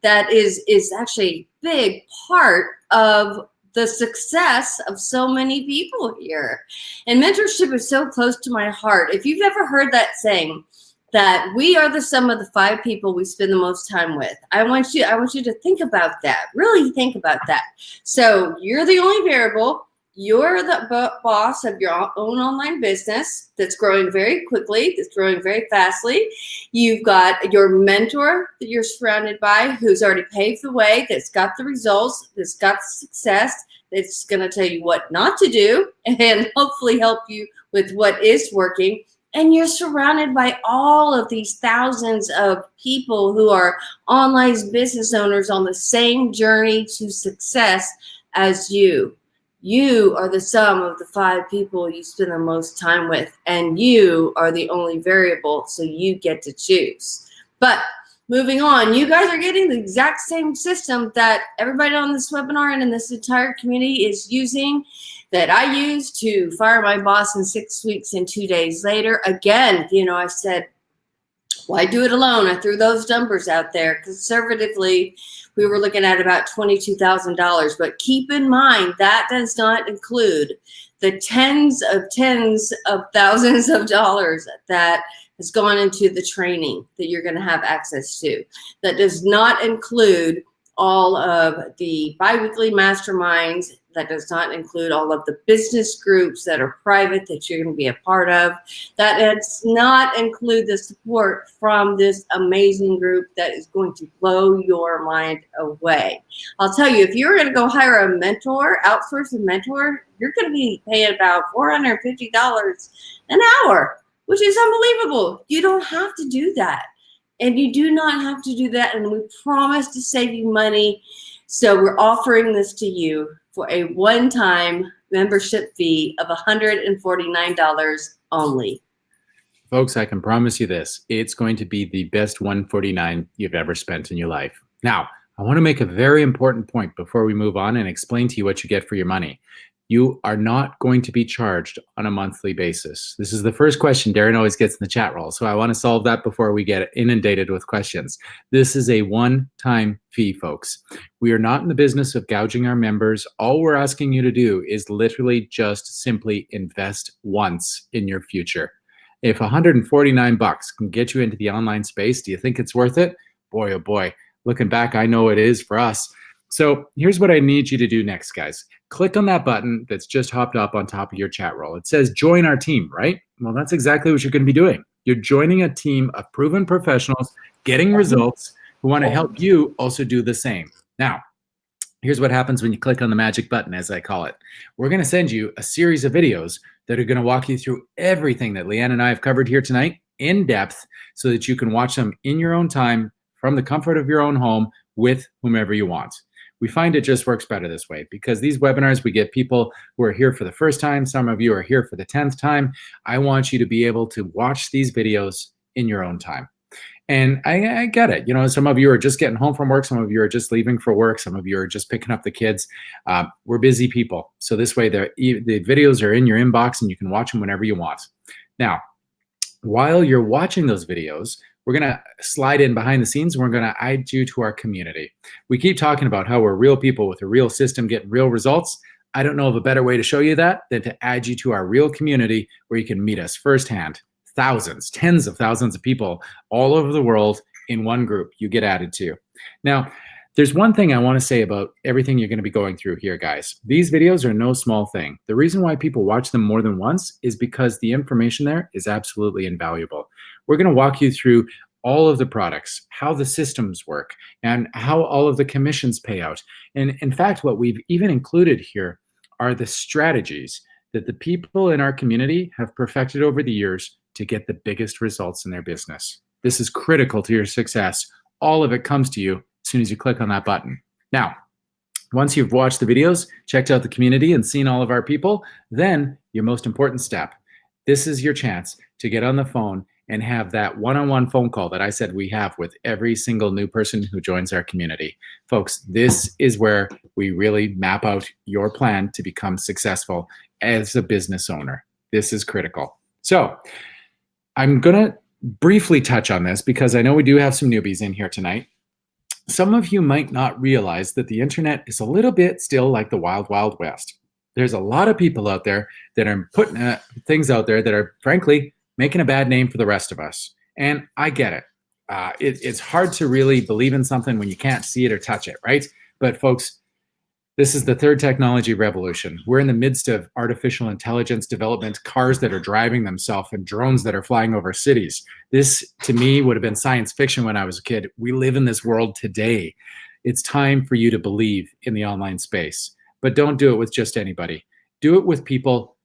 that is actually a big part of the success of so many people here. And mentorship is so close to my heart. If you've ever heard that saying, that we are the sum of the 5 people we spend the most time with, I want you to think about that. Really think about that. So you're the only variable. You're the boss of your own online business that's growing very quickly, that's growing very fastly. You've got your mentor that you're surrounded by who's already paved the way, that's got the results, that's got the success, that's going to tell you what not to do and hopefully help you with what is working. And you're surrounded by all of these thousands of people who are online business owners on the same journey to success as you. You are the sum of the 5 people you spend the most time with, and you are the only variable, so you get to choose. But moving on, you guys are getting the exact same system that everybody on this webinar and in this entire community is using, that I used to fire my boss in 6 weeks and 2 days later. Again, I said, why do it alone? I threw those numbers out there. Conservatively, we were looking at about $22,000. But keep in mind, that does not include the tens of thousands of dollars that has gone into the training that you're going to have access to. That does not include all of the biweekly masterminds. That does not include all of the business groups that are private that you're going to be a part of. That does not include the support from this amazing group that is going to blow your mind away. I'll tell you, if you're going to go hire a mentor, outsource a mentor, you're going to be paying about $450 an hour, which is unbelievable. You don't have to do that. And you do not have to do that. And we promise to save you money. So we're offering this to you for a one-time membership fee of $149 only. Folks, I can promise you this. It's going to be the best $149 you've ever spent in your life. Now, I want to make a very important point before we move on and explain to you what you get for your money. You are not going to be charged on a monthly basis. This is the first question Darren always gets in the chat roll, so I want to solve that before we get inundated with questions. This is a one-time fee, folks. We are not in the business of gouging our members. All we're asking you to do is literally just simply invest once in your future. If $149 can get you into the online space, do you think it's worth it? Boy, oh boy. Looking back, I know it is for us. So here's what I need you to do next, guys. Click on that button that's just hopped up on top of your chat roll. It says join our team, right? Well, that's exactly what you're going to be doing. You're joining a team of proven professionals getting results who want to help you also do the same. Now, here's what happens when you click on the magic button, as I call it. We're going to send you a series of videos that are going to walk you through everything that Leanne and I have covered here tonight in depth so that you can watch them in your own time from the comfort of your own home with whomever you want. We find it just works better this way because these webinars, we get people who are here for the first time. Some of you are here for the 10th time. I want you to be able to watch these videos in your own time. And I get it. Some of you are just getting home from work. Some of you are just leaving for work. Some of you are just picking up the kids. We're busy people. So this way the videos are in your inbox and you can watch them whenever you want. Now, while you're watching those videos, we're going to slide in behind the scenes and we're going to add you to our community. We keep talking about how we're real people with a real system getting real results. I don't know of a better way to show you that than to add you to our real community where you can meet us firsthand. Thousands, tens of thousands of people all over the world in one group you get added to. Now, there's one thing I want to say about everything you're going to be going through here, guys. These videos are no small thing. The reason why people watch them more than once is because the information there is absolutely invaluable. We're going to walk you through all of the products, how the systems work, and how all of the commissions pay out. And in fact, what we've even included here are the strategies that the people in our community have perfected over the years to get the biggest results in their business. This is critical to your success. All of it comes to you as soon as you click on that button. Now, once you've watched the videos, checked out the community, and seen all of our people, then your most important step. This is your chance to get on the phone and have that one-on-one phone call that I said we have with every single new person who joins our community. Folks, this is where we really map out your plan to become successful as a business owner. This is critical. So I'm going to briefly touch on this because I know we do have some newbies in here tonight. Some of you might not realize that the internet is a little bit still like the wild, wild west. There's a lot of people out there that are putting things out there that are, frankly, making a bad name for the rest of us. And I get it. It's hard to really believe in something when you can't see it or touch it, right? But folks, this is the third technology revolution. We're in the midst of artificial intelligence development, cars that are driving themselves and drones that are flying over cities. This, to me, would have been science fiction when I was a kid. We live in this world today. It's time for you to believe in the online space. But don't do it with just anybody. Do it with people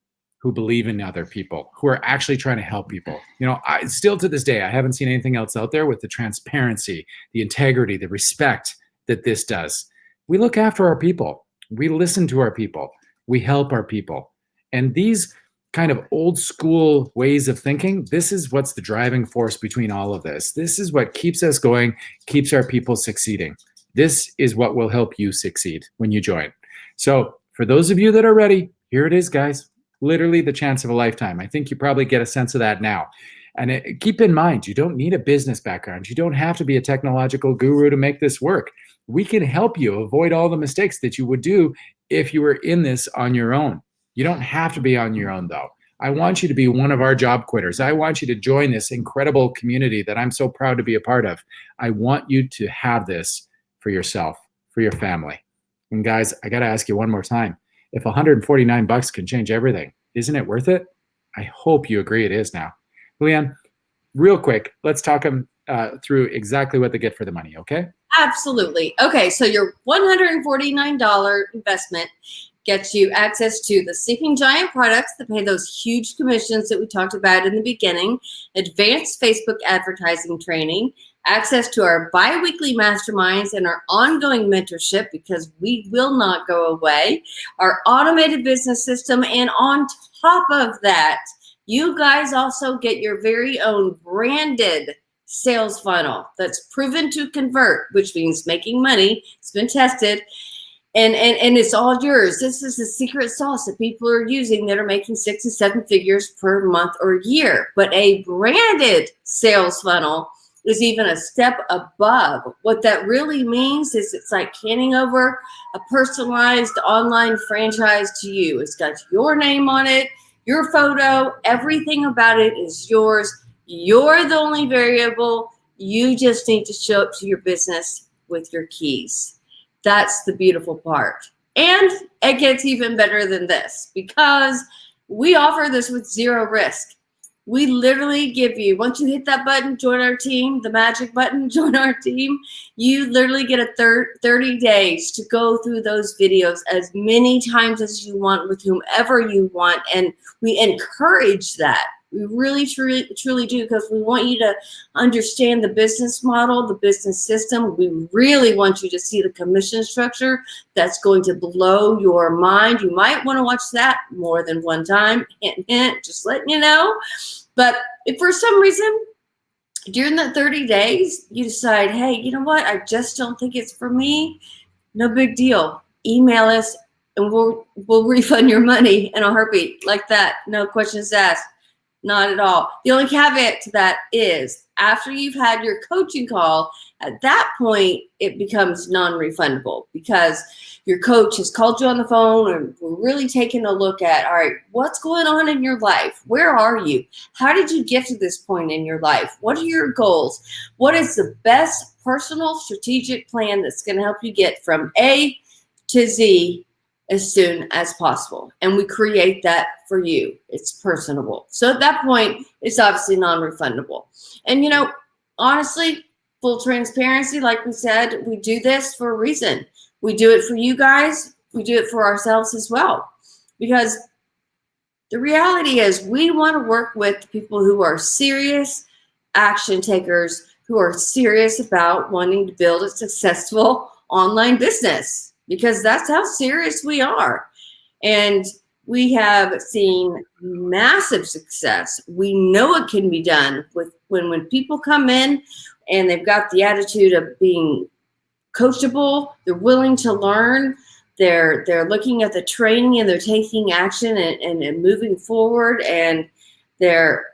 who believe in other people, who are actually trying to help people. You know, I still to this day, I haven't seen anything else out there with the transparency, the integrity, the respect that this does. We look after our people. We listen to our people. We help our people. And these kind of old school ways of thinking, this is what's the driving force between all of this. This is what keeps us going, keeps our people succeeding. This is what will help you succeed when you join. So for those of you that are ready, here it is, guys. Literally the chance of a lifetime. I think you probably get a sense of that now. And keep in mind, you don't need a business background. You don't have to be a technological guru to make this work. We can help you avoid all the mistakes that you would do if you were in this on your own. You don't have to be on your own, though. I want you to be one of our job quitters. I want you to join this incredible community that I'm so proud to be a part of. I want you to have this for yourself, for your family. And guys, I got to ask you one more time. If $149 can change everything, isn't it worth it? I hope you agree it is now. Leanne, real quick, let's talk them through exactly what they get for the money, okay? Absolutely. Okay, so your $149 investment gets you access to the Sleeping Giant products that pay those huge commissions that we talked about in the beginning, advanced Facebook advertising training, access to our bi-weekly masterminds and our ongoing mentorship, because we will not go away, our automated business system, and on top of that, you guys also get your very own branded sales funnel that's proven to convert, which means making money. It's been tested. And it's all yours. This is the secret sauce that people are using that are making 6 and 7 figures per month or year. But a branded sales funnel is even a step above. What that really means is it's like handing over a personalized online franchise to you. It's got your name on it, your photo, everything about it is yours. You're the only variable. You just need to show up to your business with your keys. That's the beautiful part. And it gets even better than this, because we offer this with zero risk. We literally give you, once you hit that button, join our team, the magic button, join our team, you literally get a 30 days to go through those videos as many times as you want with whomever you want. And we encourage that. We really, truly do, because we want you to understand the business model, the business system. We really want you to see the commission structure that's going to blow your mind. You might want to watch that more than one time. Hint, hint, just letting you know. But if for some reason during that 30 days you decide, hey, you know what, I just don't think it's for me, no big deal. Email us and we'll refund your money in a heartbeat, like that. No questions asked. Not at all. The only caveat to that is after you've had your coaching call, at that point, it becomes non-refundable, because your coach has called you on the phone and we're really taking a look at, all right, what's going on in your life? Where are you? How did you get to this point in your life? What are your goals? What is the best personal strategic plan that's going to help you get from A to Z as soon as possible? And we create that for you. It's personable. So at that point, it's obviously non-refundable. And you know, honestly, full transparency, like we said, we do this for a reason. We do it for you guys. We do it for ourselves as well. Because the reality is we want to work with people who are serious action takers, who are serious about wanting to build a successful online business, because that's how serious we are. And we have seen massive success. We know it can be done with when people come in and they've got the attitude of being coachable, they're willing to learn, they're looking at the training and they're taking action and moving forward, and they're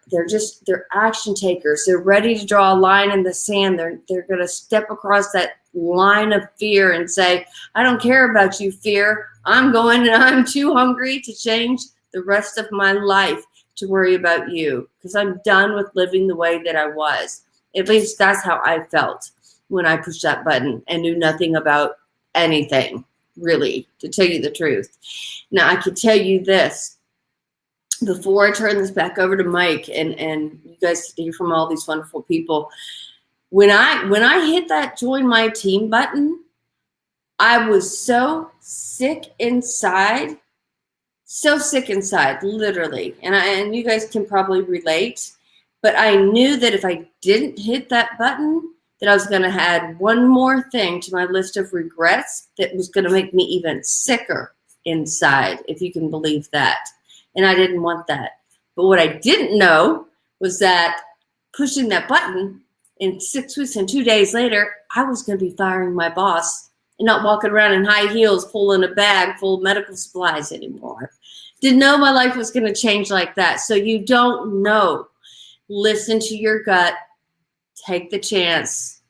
action takers. They're ready to draw a line in the sand. They're going to step across that line of fear and say, I don't care about you, fear. I'm going, and I'm too hungry to change the rest of my life to worry about you, because I'm done with living the way that I was. At least that's how I felt when I pushed that button and knew nothing about anything, really, to tell you the truth. Now, I could tell you this before I turn this back over to Mike, and you guys hear from all these wonderful people. When I hit that join my team button, I was so sick inside, so sick inside, literally. And you guys can probably relate, but I knew that if I didn't hit that button, that I was going to add one more thing to my list of regrets that was going to make me even sicker inside, if you can believe that. And I didn't want that. But what I didn't know was that pushing that button in 6 weeks and 2 days later, I was going to be firing my boss and not walking around in high heels pulling a bag full of medical supplies anymore. Didn't know my life was going to change like that. So you don't know. Listen to your gut. Take the chance.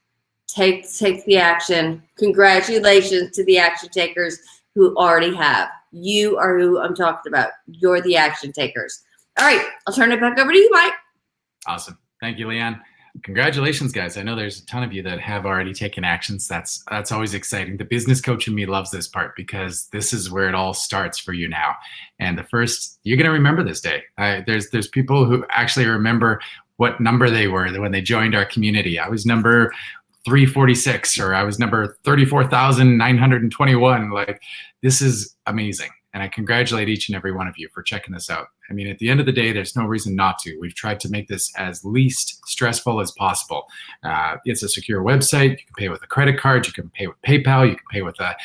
Take the action. Congratulations to the action takers who already have. You are who I'm talking about. You're the action takers. All right, I'll turn it back over to you, Mike. Awesome. Thank you, Leanne. Congratulations, guys. I know there's a ton of you that have already taken actions. That's always exciting. The business coach in me loves this part because this is where it all starts for you now. And the first, you're going to remember this day. There's people who actually remember what number they were when they joined our community. I was number 346, or I was number 34,921. Like, this is amazing. And I congratulate each and every one of you for checking this out. I mean, at the end of the day, there's no reason not to. We've tried to make this as least stressful as possible. It's a secure website. You can pay with a credit card. You can pay with PayPal. You can pay with a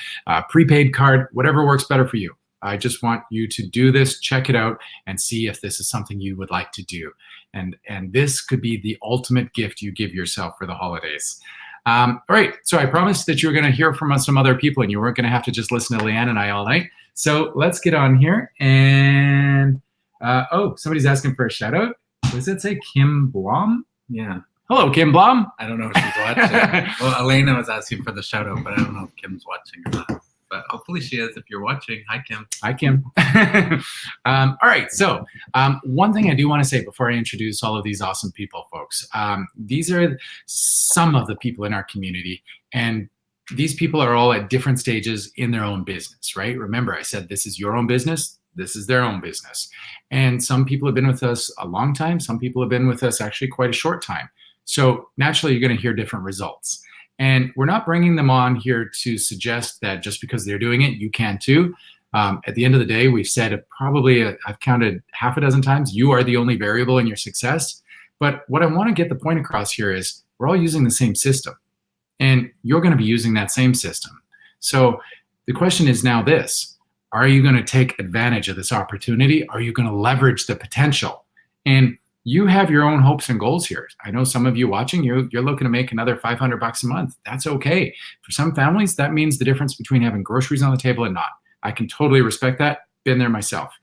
prepaid card, whatever works better for you. I just want you to do this, check it out, and see if this is something you would like to do. And this could be the ultimate gift you give yourself for the holidays. All right, so I promised that you were going to hear from some other people and you weren't going to have to just listen to Leanne and I all night. So let's get on here. And somebody's asking for a shout out. What does it say? Kim Blom? Yeah. Hello, Kim Blom. I don't know if she's watching. Well, Elena was asking for the shout out, but I don't know if Kim's watching or not. But hopefully she is if you're watching. Hi, Kim. Hi, Kim. All right. So one thing I do want to say before I introduce all of these awesome people, folks, these are some of the people in our community. And these people are all at different stages in their own business, right? Remember, I said this is your own business. This is their own business. And some people have been with us a long time. Some people have been with us actually quite a short time. So naturally, you're going to hear different results. And we're not bringing them on here to suggest that just because they're doing it, you can too. At the end of the day, we've said I've counted half a dozen times, you are the only variable in your success. But what I want to get the point across here is we're all using the same system. And you're going to be using that same system. So the question is now this: are you going to take advantage of this opportunity? Are you going to leverage the potential? And you have your own hopes and goals here. I know some of you watching, you're looking to make another $500 a month. That's okay. For some families, that means the difference between having groceries on the table and not. I can totally respect that. Been there myself.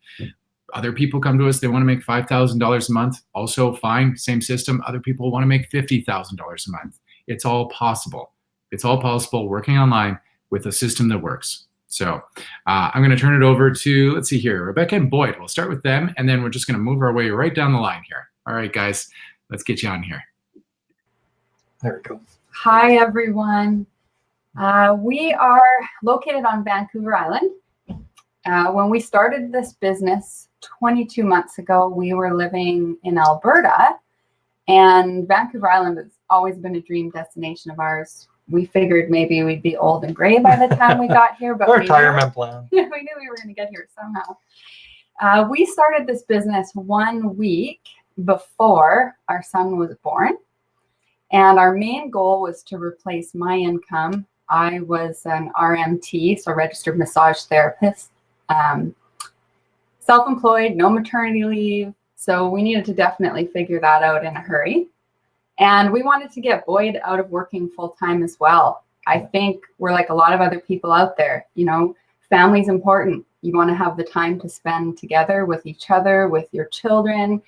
Other people come to us, they want to make $5,000 a month. Also fine, same system. Other people want to make $50,000 a month. It's all possible. It's all possible working online with a system that works. So I'm going to turn it over to, let's see here, Rebecca and Boyd. We'll start with them, and then we're just going to move our way right down the line here. All right, guys, let's get you on here. There we go. Hi, everyone. We are located on Vancouver Island. When we started this business 22 months ago, we were living in Alberta, and Vancouver Island has always been a dream destination of ours. We figured maybe we'd be old and gray by the time we got here, but retirement plan. we knew we were going to get here somehow. We started this business 1 week before our son was born, and our main goal was to replace my income. I was an RMT, so registered massage therapist, self-employed, no maternity leave, so we needed to definitely figure that out in a hurry. And we wanted to get Boyd out of working full-time as well. I think we're like a lot of other people out there, family's important. You want to have the time to spend together with each other, with your children,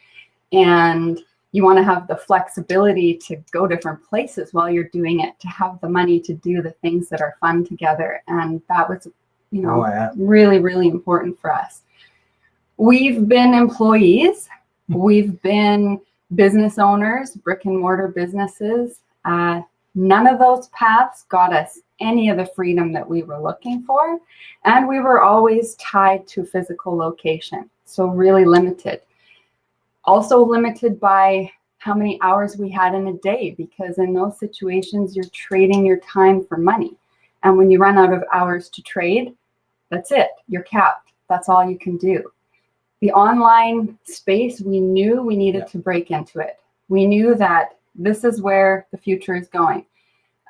and you want to have the flexibility to go different places while you're doing it, to have the money to do the things that are fun together. And that was, really, really important for us. We've been employees. We've been business owners, brick and mortar businesses. None of those paths got us any of the freedom that we were looking for. And we were always tied to physical location. So really limited. Also limited by how many hours we had in a day, because in those situations, you're trading your time for money. And when you run out of hours to trade, that's it. You're capped. That's all you can do. the online space, we knew we needed Yeah. to break into it. We knew that this is where the future is going.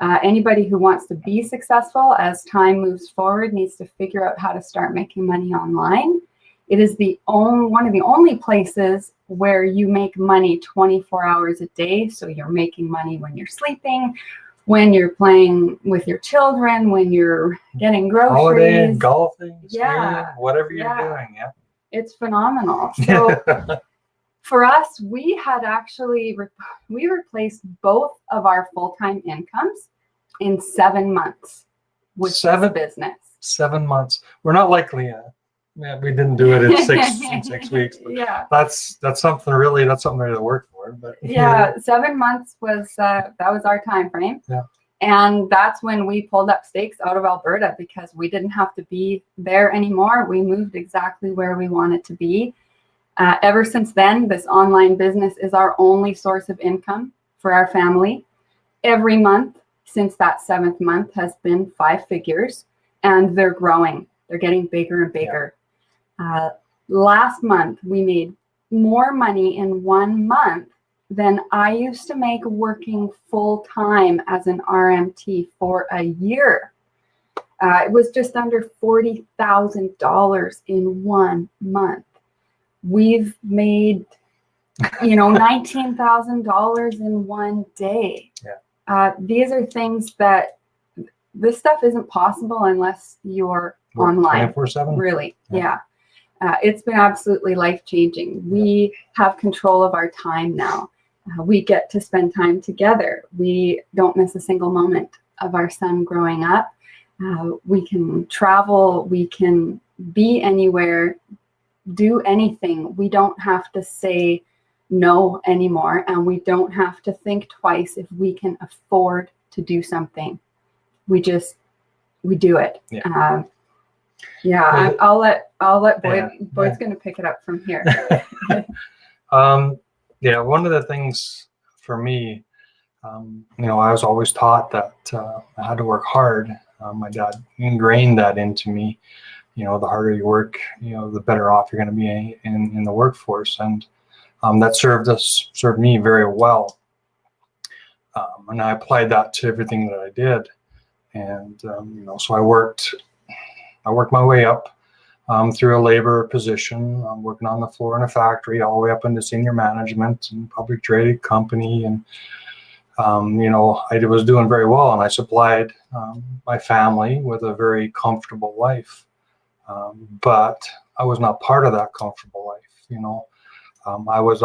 Anybody who wants to be successful as time moves forward needs to figure out how to start making money online. It is one of the only places where you make money 24 hours a day. So you're making money when you're sleeping, when you're playing with your children, when you're getting groceries. Holiday, golfing, Yeah. skiing, whatever you're Yeah. doing. Yeah. It's phenomenal. So for us, we had actually we replaced both of our full-time incomes in 7 months with Seven? this business. 7 months. We're not like Leah. Yeah, we didn't do it in six weeks. But Yeah. that's something really to work for. But Yeah, 7 months was that was our time frame. Yeah. And that's when we pulled up stakes out of Alberta because we didn't have to be there anymore. We moved exactly where we wanted to be. Ever since then, this online business is our only source of income for our family. Every month since that 7th month has been 5 figures, and they're growing. They're getting bigger and bigger. Last month, we made more money in 1 month than I used to make working full time as an RMT for a year. It was just under $40,000 in 1 month. We've made, $19,000 in 1 day. Yeah. These are things that this stuff isn't possible unless you're online. 24/7. Really, Yeah. yeah. It's been absolutely life-changing. We have control of our time now. We get to spend time together. We don't miss a single moment of our son growing up. We can travel. We can be anywhere, do anything. We don't have to say no anymore, and we don't have to think twice if we can afford to do something. We do it. Yeah. Yeah, Well, I'll let Boyd. yeah, Boyd's going to pick it up from here. Yeah, one of the things for me, I was always taught that I had to work hard. My dad ingrained that into me. The harder you work, the better off you're going to be in the workforce, and that served me very well. And I applied that to everything that I did, and so I worked my way up through a labor position, working on the floor in a factory, all the way up into senior management and public traded company. And, I was doing very well, and I supplied my family with a very comfortable life. But I was not part of that comfortable life. I was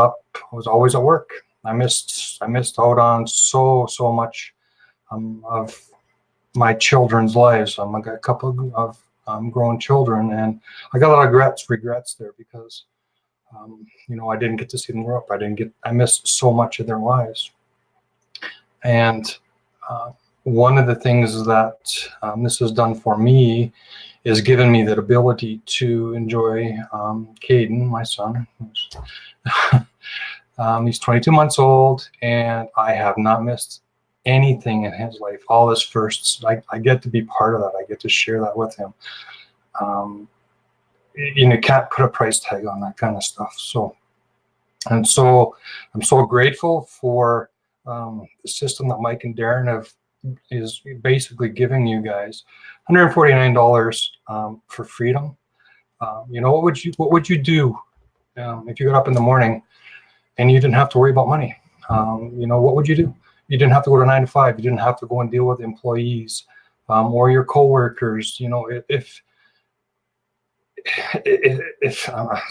always at work. I missed out on so much of my children's lives. I got a couple of grown children, and I got a lot of regrets there because I didn't get to see them grow up. I missed so much of their lives. And one of the things that this has done for me is given me that ability to enjoy Caden, my son. He's 22 months old, and I have not missed anything in his life. All his firsts, I get to be part of that. I get to share that with him. You can't put a price tag on that kind of stuff. So I'm so grateful for the system that Mike and Darren is basically giving you guys $149 for freedom. What would you do if you got up in the morning and you didn't have to worry about money? What would you do? You didn't have to go to 9 to 5. You didn't have to go and deal with employees or your coworkers. If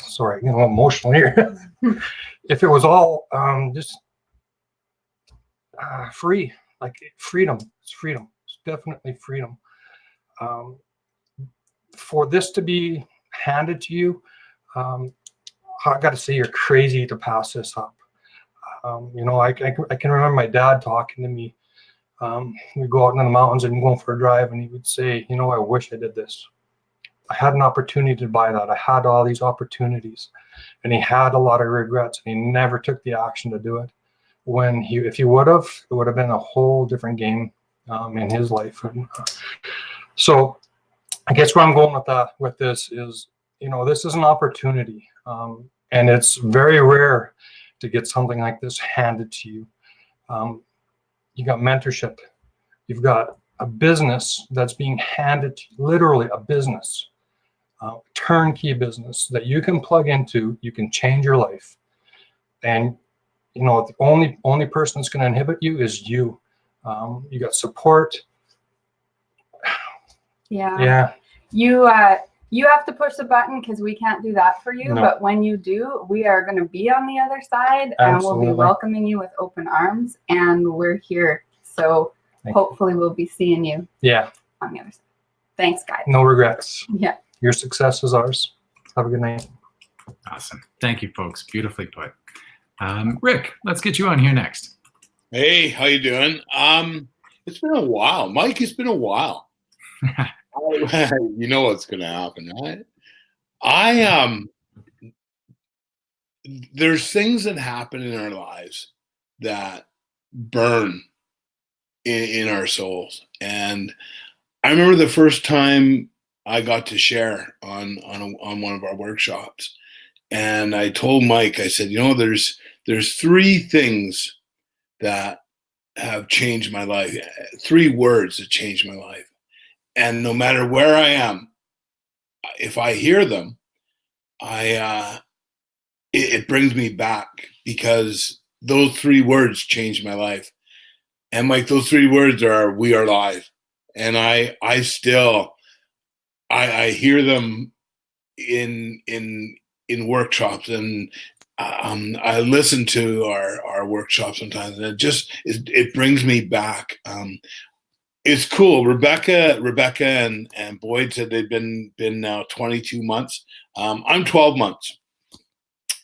sorry, emotional here. If it was all just free, like freedom, it's freedom. It's definitely freedom. For this to be handed to you, I got to say you're crazy to pass this up. I can remember my dad talking to me. We'd go out into the mountains and going for a drive, and he would say, I wish I did this. I had an opportunity to buy that. I had all these opportunities, and he had a lot of regrets, and he never took the action to do it. If he would have, it would have been a whole different game in his life. So I guess where I'm going with this is, this is an opportunity. And it's very rare to get something like this handed to you. You got mentorship. You've got a business that's being handed to you, literally a business, turnkey business that you can plug into. You can change your life. And the only person that's going to inhibit you is you. You got support. Yeah. You have to push the button because we can't do that for you. No. But when you do, we are going to be on the other side and we'll Absolutely. be welcoming you with open arms. And we're here. So hopefully we'll be seeing you Yeah. on the other side. Thanks, guys. No regrets. Yeah. Your success is ours. Have a good night. Awesome. Thank you, folks. Beautifully put. Rick, let's get you on here next. Hey, how you doing? It's been a while, Mike. It's been a while. You know what's going to happen, right? There's things that happen in our lives that burn in our souls, and I remember the first time I got to share on one of our workshops, and I told Mike, I said, there's three things that have changed my life, 3 words that changed my life. And no matter where I am, if I hear them, it brings me back, because those 3 words changed my life. And Mike, those 3 words are "We are live." And I hear them in workshops, and I listen to our workshops sometimes, and it brings me back. It's cool. Rebecca and Boyd said they've been now 22 months. I'm 12 months,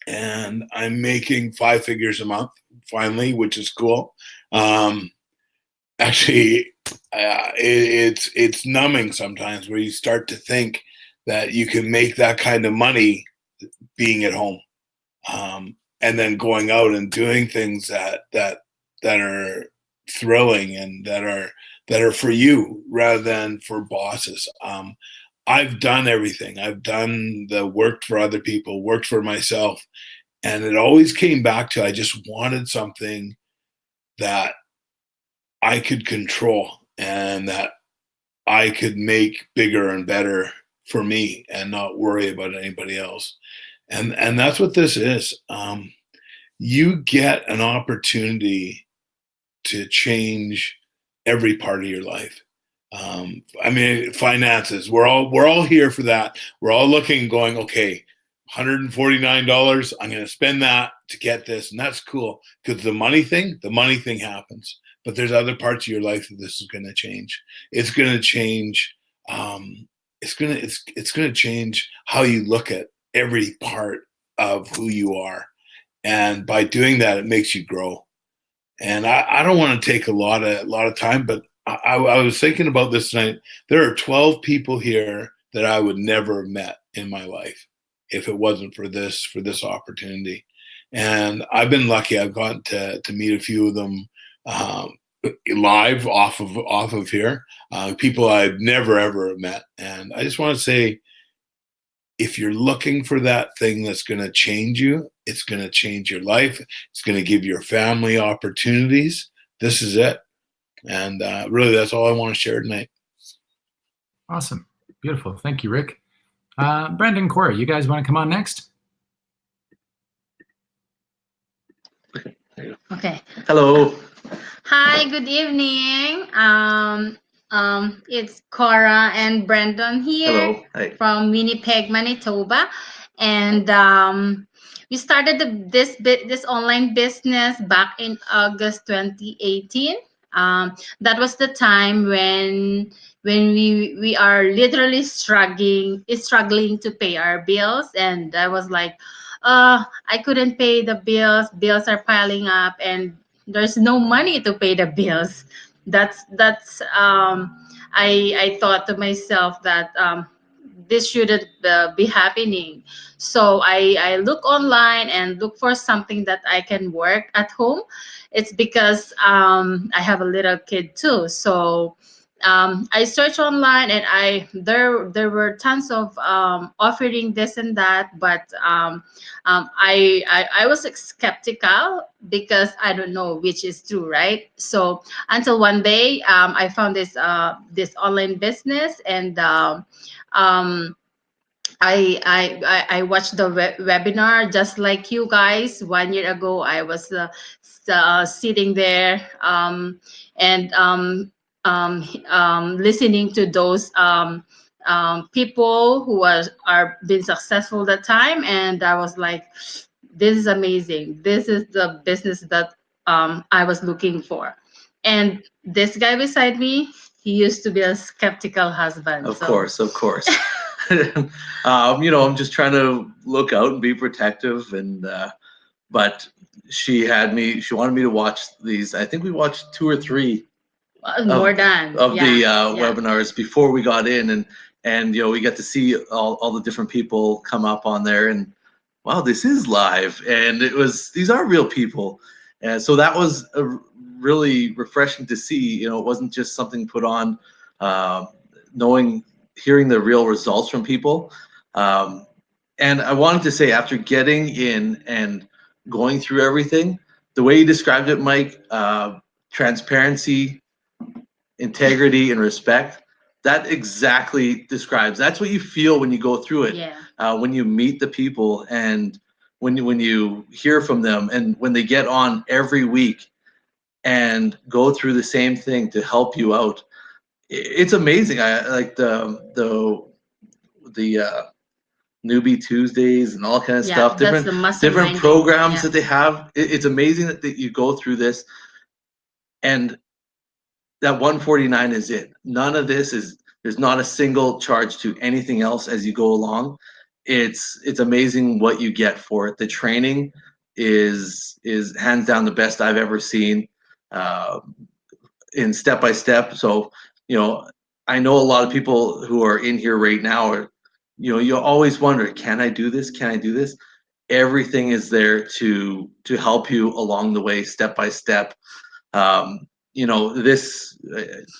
and I'm making 5 figures a month finally, which is cool. Actually, it's numbing sometimes, where you start to think that you can make that kind of money being at home, and then going out and doing things that are thrilling and that are for you rather than for bosses. I've done everything. I've done the work for other people, worked for myself, and it always came back to I just wanted something that I could control and that I could make bigger and better for me and not worry about anybody else. And that's what this is. You get an opportunity to change every part of your life. I mean, finances, we're all here for that. We're all looking, going, okay, $149, I'm going to spend that to get this. And that's cool, because the money thing happens. But there's other parts of your life that this is going to change. It's going to change. It's going to change how you look at every part of who you are. And by doing that, it makes you grow. And I don't want to take a lot of time, but I was thinking about this tonight. There are 12 people here that I would never have met in my life if it wasn't for this opportunity. And I've been lucky. I've gotten to meet a few of them live off of here, people I've never ever met. And I just want to say, if you're looking for that thing that's going to change you, it's going to change your life, it's going to give your family opportunities, this is it. And really, that's all I want to share tonight. Awesome. Beautiful. Thank you, Rick. Brendan, Corey, you guys want to come on next? Okay. Hello. Hi, good evening. It's Cora and Brendan here. Hello. Hi. From Winnipeg, Manitoba, and we started this online business back in August 2018. That was the time when we are literally struggling to pay our bills, and I was like, I couldn't pay the bills. Bills are piling up, and there's no money to pay the bills. That's I thought to myself that this shouldn't be happening. So I look online and look for something that I can work at home. It's because I have a little kid too. So I searched online, and there were tons of offering this and that, but I was skeptical because I don't know which is true, right? So until one day, I found this online business, and um, I watched the webinar just like you guys. 1 year ago, I was sitting there, and listening to those people who are been successful that time, and I was like, this is amazing. This is the business that I was looking for. And this guy beside me, he used to be a skeptical husband. Of so- course, of course. I'm just trying to look out and be protective, and but she wanted me to watch these. I think we watched 2 or 3 More than of the yeah. webinars before we got in, and we get to see all the different people come up on there, and wow, this is live, and these are real people, and so that was really refreshing to see. It wasn't just something put on. Hearing the real results from people, and I wanted to say, after getting in and going through everything, the way you described it, Mike, transparency, integrity, and respect, that exactly describes, that's what you feel when you go through it. Yeah. When you meet the people, and when you hear from them, and when they get on every week and go through the same thing to help you out, it's amazing. I like the newbie Tuesdays and all kind of stuff, That's the different masterminding. programs Yeah. that they have. It's amazing that you go through this, and that 149 is it. None of this there's not a single charge to anything else as you go along. It's amazing what you get for it. The training is hands down the best I've ever seen, in step by step. So, I know a lot of people who are in here right now are, you always wonder, can I do this? Can I do this? Everything is there to help you along the way, step by step.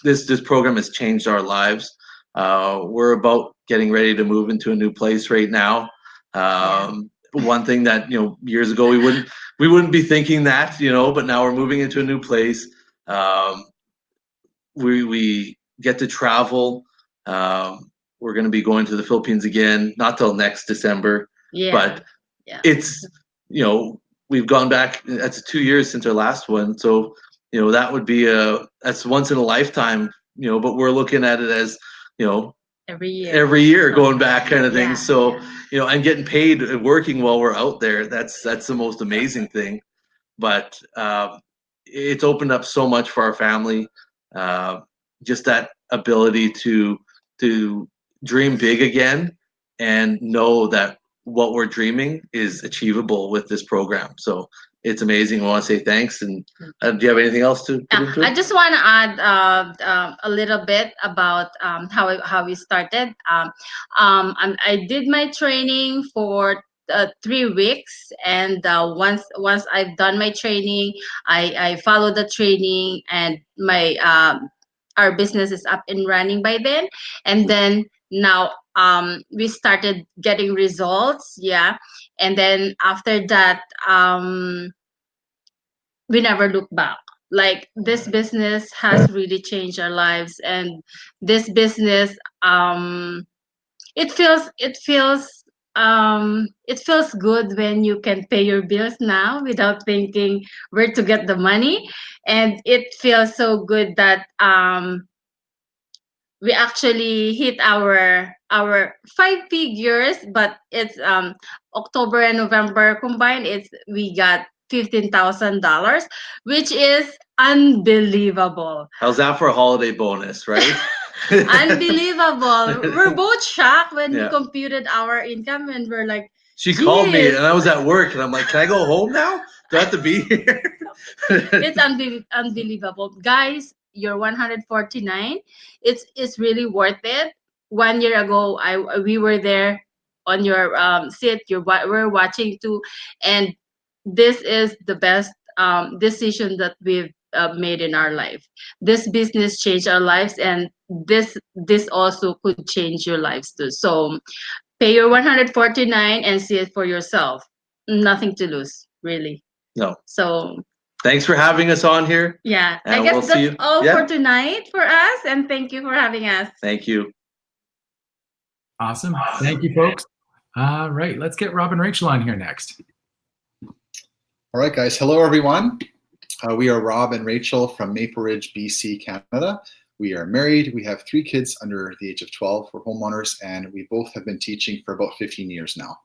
This program has changed our lives. We're about getting ready to move into a new place right now. One thing that years ago we wouldn't be thinking that, but now we're moving into a new place. We get to travel. We're going to be going to the Philippines again, not till next December. Yeah. But yeah. it's we've gone back. That's 2 years since our last one, so that would be that's once in a lifetime. But we're looking at it as every year going back kind of thing. Yeah, So yeah. and getting paid and working while we're out there. That's the most amazing thing. But it's opened up so much for our family. Just that ability to dream big again, and know that what we're dreaming is achievable with this program. So it's amazing. I want to say thanks. And do you have anything else to put into it? I just want to add a little bit about how we started. I did my training for 3 weeks, and once I've done my training, I follow the training, and my our business is up and running by then. And then now we started getting results. Yeah. And then after that, we never look back. Like, this business has really changed our lives, and this business, it feels good when you can pay your bills now without thinking where to get the money. And it feels so good that we actually hit our 5 figures, but it's October and November combined, it's we got $15,000, which is unbelievable. How's that for a holiday bonus, right? Unbelievable. We're both shocked when we Yeah. computed our income, and we're like, She called me, Jeez. and I was at work, and I'm like, "Can I go home now? Do I have to be here?" it's unbelievable. Guys, you're 149. It's really worth it. 1 year ago, we were there on your seat. We're watching too, and this is the best decision that we've made in our life. This business changed our lives, and this also could change your lives too. So pay your 149 and see it for yourself. Nothing to lose, really. No. So Thanks for having us on here. yeah, I And guess we'll see that's you. all Yeah. for tonight for us, and thank you for having us. Thank you. Awesome. Thank you, folks. All right, let's get Rob and Rachel on here next. All right, guys. Hello, everyone. We are Rob and Rachel from Maple Ridge, BC, Canada. We are married. We have 3 kids under the age of 12. We're homeowners, and we both have been teaching for about 15 years now.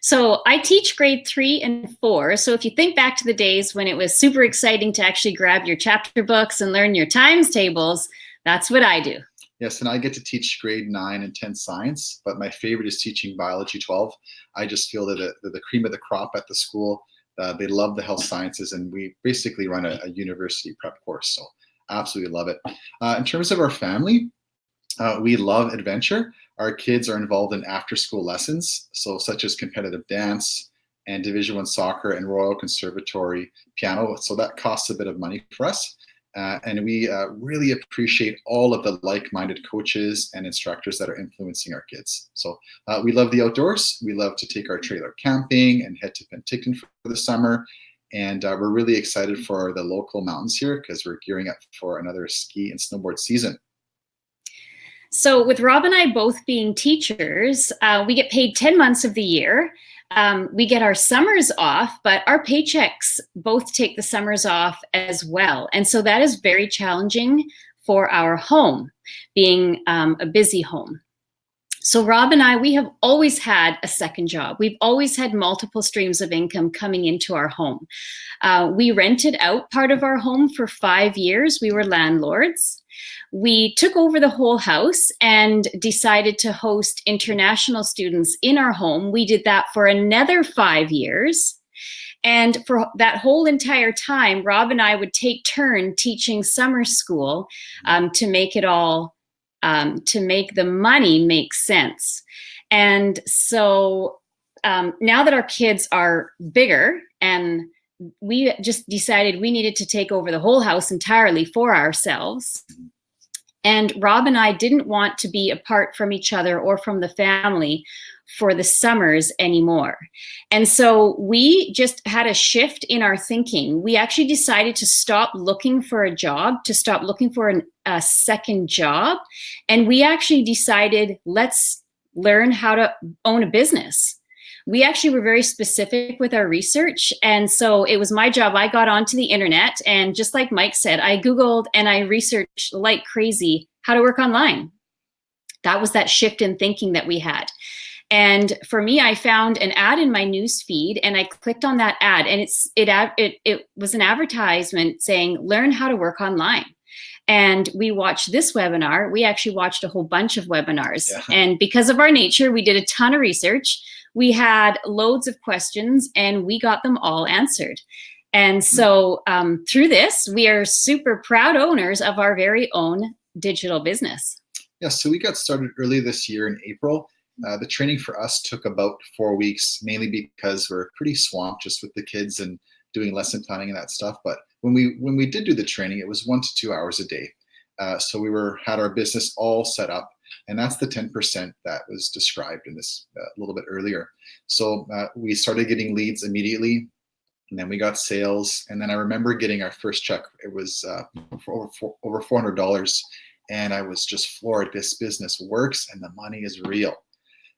So I teach grade 3 and 4. So if you think back to the days when it was super exciting to actually grab your chapter books and learn your times tables, that's what I do. Yes, and I get to teach grade 9 and 10 science, but my favorite is teaching biology 12. I just feel that the cream of the crop at the school. They love the health sciences, and we basically run a university prep course. So absolutely love it. In terms of our family, we love adventure. Our kids are involved in after-school lessons, so such as competitive dance and Division I soccer and Royal Conservatory piano. So that costs a bit of money for us. And we really appreciate all of the like-minded coaches and instructors that are influencing our kids. So we love the outdoors. We love to take our trailer camping and head to Penticton for the summer. And we're really excited for the local mountains here because we're gearing up for another ski and snowboard season. So with Rob and I both being teachers, we get paid 10 months of the year. We get our summers off, but our paychecks both take the summers off as well. And so that is very challenging for our home, being a busy home. So Rob and I, we have always had a second job. We've always had multiple streams of income coming into our home. We rented out part of our home for 5 years. We were landlords. We took over the whole house and decided to host international students in our home. We did that for another 5 years. And for that whole entire time, Rob and I would take turn teaching summer school to make it all, to make the money make sense. And so now that our kids are bigger, and we just decided we needed to take over the whole house entirely for ourselves. And Rob and I didn't want to be apart from each other or from the family for the summers anymore. And so we just had a shift in our thinking. We actually decided to stop looking for a job, to stop looking for a second job. And we actually decided, let's learn how to own a business. We actually were very specific with our research. And so it was my job. I got onto the internet, and just like Mike said, I Googled and I researched like crazy how to work online. That was that shift in thinking that we had. And for me, I found an ad in my news feed, and I clicked on that ad, and it was an advertisement saying, learn how to work online. And we watched this webinar. We actually watched a whole bunch of webinars. Yeah. And because of our nature, we did a ton of research. We had loads of questions, and we got them all answered. And so through this, we are super proud owners of our very own digital business. Yeah, so we got started early this year in April. The training for us took about 4 weeks, mainly because we're pretty swamped just with the kids and doing lesson planning and that stuff. But when we did do the training, it was 1 to 2 hours a day. So we had our business all set up. And that's the 10% that was described in this a little bit earlier. So we started getting leads immediately, and then we got sales. And then I remember getting our first check. It was for over $400. And I was just floored. This business works, and the money is real.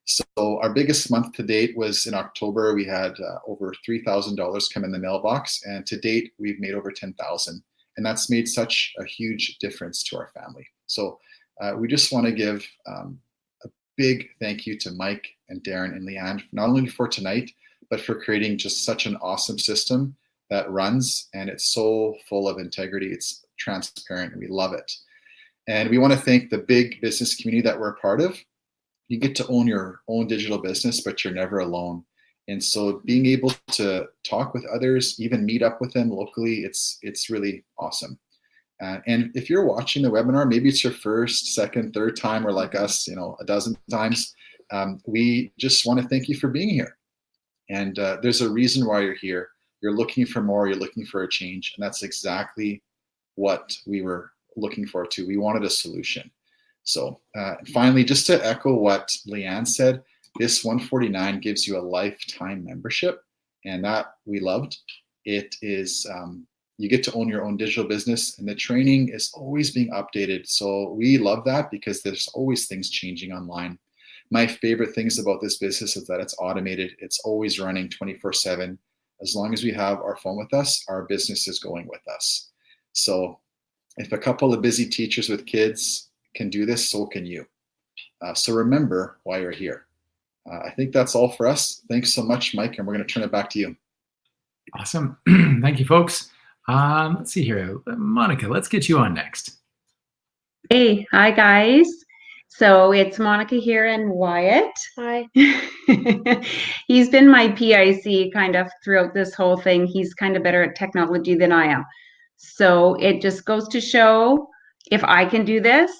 So our biggest month to date was in October. We had over $3,000 come in the mailbox. And to date, we've made over $10,000. And that's made such a huge difference to our family. So we just want to give a big thank you to Mike and Darren and Leanne, not only for tonight, but for creating just such an awesome system that runs, and it's so full of integrity. It's transparent, and we love it. And we want to thank the big business community that we're a part of. You get to own your own digital business, but you're never alone. And so being able to talk with others, even meet up with them locally, it's really awesome. And if you're watching the webinar, maybe it's your first, second, third time, or like us, a dozen times, we just want to thank you for being here. And there's a reason why you're here. you're looking for more, you're looking for a change. And that's exactly what we were looking for too. We wanted a solution. So finally, just to echo what Leanne said, this 149 gives you a lifetime membership, and that we loved. It is, you get to own your own digital business, and the training is always being updated. So we love that because there's always things changing online. My favorite things about this business is that it's automated. It's always running 24/7. As long as we have our phone with us, our business is going with us. So if a couple of busy teachers with kids can do this, so can you. So remember why you're here. I think that's all for us. Thanks so much, Mike, and we're going to turn it back to you. Awesome. Thank you, folks. Let's see here. Monica, let's get you on next. Hey, hi guys. So it's Monica here and Wyatt. Hi. He's been my PIC kind of throughout this whole thing. He's kind of better at technology than I am. So it just goes to show if I can do this